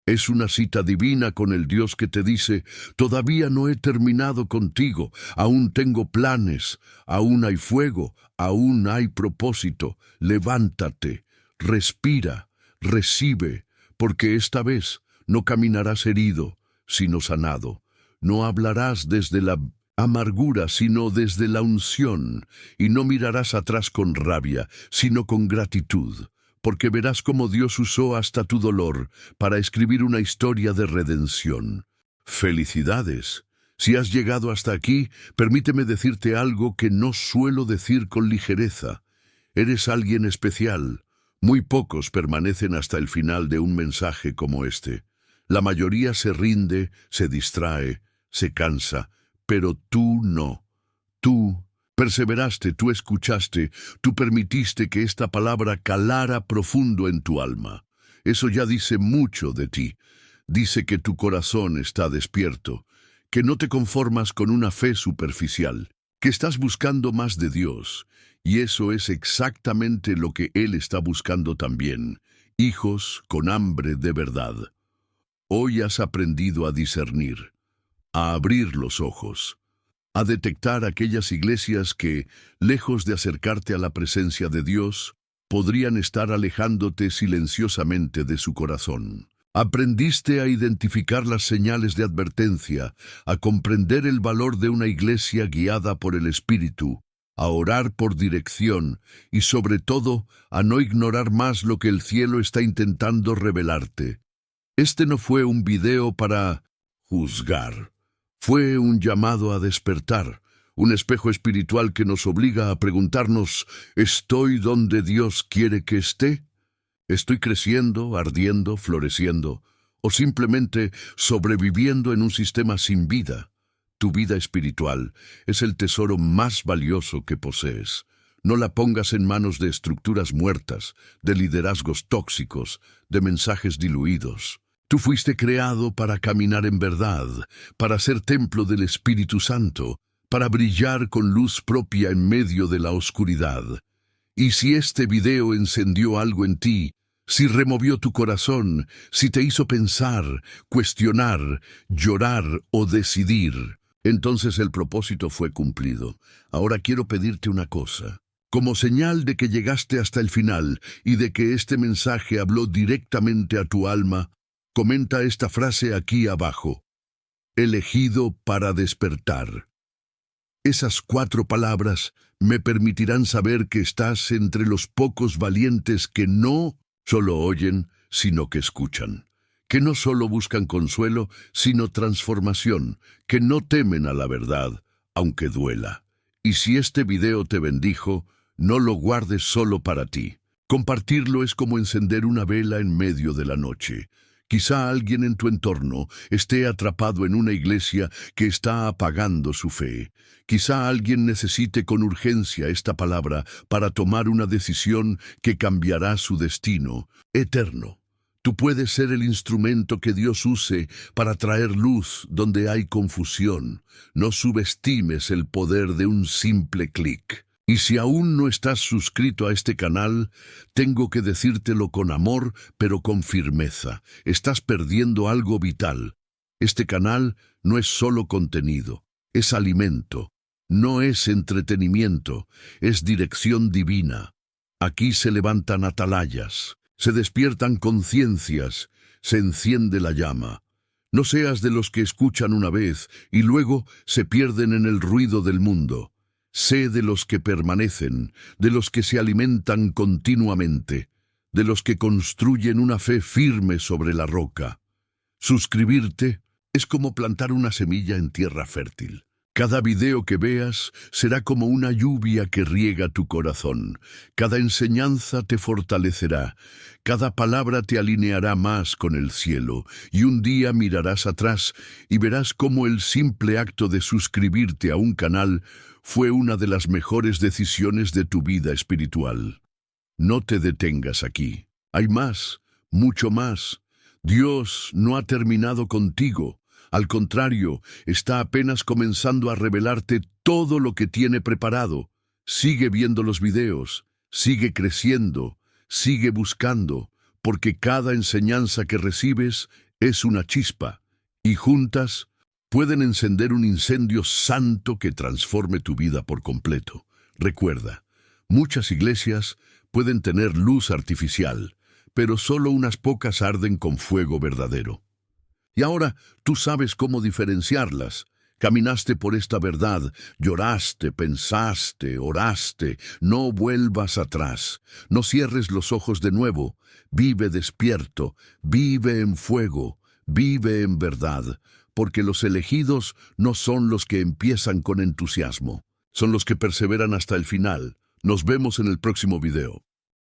Es una cita divina con el Dios que te dice: todavía no he terminado contigo, aún tengo planes, aún hay fuego, aún hay propósito. Levántate, respira, recibe, porque esta vez no caminarás herido, sino sanado. No hablarás desde la amargura, sino desde la unción, y no mirarás atrás con rabia, sino con gratitud, porque verás cómo Dios usó hasta tu dolor para escribir una historia de redención. ¡Felicidades! Si has llegado hasta aquí, permíteme decirte algo que no suelo decir con ligereza. Eres alguien especial. Muy pocos permanecen hasta el final de un mensaje como este. La mayoría se rinde, se distrae, se cansa, pero tú no. Tú perseveraste, tú escuchaste, tú permitiste que esta palabra calara profundo en tu alma. Eso ya dice mucho de ti. Dice que tu corazón está despierto, que no te conformas con una fe superficial, que estás buscando más de Dios. Y eso es exactamente lo que Él está buscando también: hijos con hambre de verdad. Hoy has aprendido a discernir, a abrir los ojos, a detectar aquellas iglesias que, lejos de acercarte a la presencia de Dios, podrían estar alejándote silenciosamente de su corazón. Aprendiste a identificar las señales de advertencia, a comprender el valor de una iglesia guiada por el Espíritu, a orar por dirección y, sobre todo, a no ignorar más lo que el cielo está intentando revelarte. Este no fue un video para juzgar. Fue un llamado a despertar, un espejo espiritual que nos obliga a preguntarnos: ¿estoy donde Dios quiere que esté? ¿Estoy creciendo, ardiendo, floreciendo, o simplemente sobreviviendo en un sistema sin vida? Tu vida espiritual es el tesoro más valioso que posees. No la pongas en manos de estructuras muertas, de liderazgos tóxicos, de mensajes diluidos. Tú fuiste creado para caminar en verdad, para ser templo del Espíritu Santo, para brillar con luz propia en medio de la oscuridad. Y si este video encendió algo en ti, si removió tu corazón, si te hizo pensar, cuestionar, llorar o decidir, entonces el propósito fue cumplido. Ahora quiero pedirte una cosa. Como señal de que llegaste hasta el final y de que este mensaje habló directamente a tu alma, comenta esta frase aquí abajo: elegido para despertar. Esas 4 palabras me permitirán saber que estás entre los pocos valientes que no solo oyen, sino que escuchan, que no solo buscan consuelo, sino transformación, que no temen a la verdad, aunque duela. Y si este video te bendijo, no lo guardes solo para ti. Compartirlo es como encender una vela en medio de la noche. Quizá alguien en tu entorno esté atrapado en una iglesia que está apagando su fe. Quizá alguien necesite con urgencia esta palabra para tomar una decisión que cambiará su destino eterno. Tú puedes ser el instrumento que Dios use para traer luz donde hay confusión. No subestimes el poder de un simple clic. Y si aún no estás suscrito a este canal, tengo que decírtelo con amor, pero con firmeza. Estás perdiendo algo vital. Este canal no es solo contenido, es alimento. No es entretenimiento, es dirección divina. Aquí se levantan atalayas, se despiertan conciencias, se enciende la llama. No seas de los que escuchan una vez y luego se pierden en el ruido del mundo. Sé de los que permanecen, de los que se alimentan continuamente, de los que construyen una fe firme sobre la roca. Suscribirte es como plantar una semilla en tierra fértil. Cada video que veas será como una lluvia que riega tu corazón. Cada enseñanza te fortalecerá. Cada palabra te alineará más con el cielo. Y un día mirarás atrás y verás cómo el simple acto de suscribirte a un canal fue una de las mejores decisiones de tu vida espiritual. No te detengas aquí. Hay más, mucho más. Dios no ha terminado contigo. Al contrario, está apenas comenzando a revelarte todo lo que tiene preparado. Sigue viendo los videos, sigue creciendo, Sigue buscando, porque cada enseñanza que recibes es una chispa, y juntas pueden encender un incendio santo que transforme tu vida por completo. Recuerda, muchas iglesias pueden tener luz artificial, pero solo unas pocas arden con fuego verdadero. Y ahora tú sabes cómo diferenciarlas. Caminaste por esta verdad, lloraste, pensaste, oraste. No vuelvas atrás. No cierres los ojos de nuevo. Vive despierto, vive en fuego, vive en verdad, porque los elegidos no son los que empiezan con entusiasmo, son los que perseveran hasta el final. Nos vemos en el próximo video.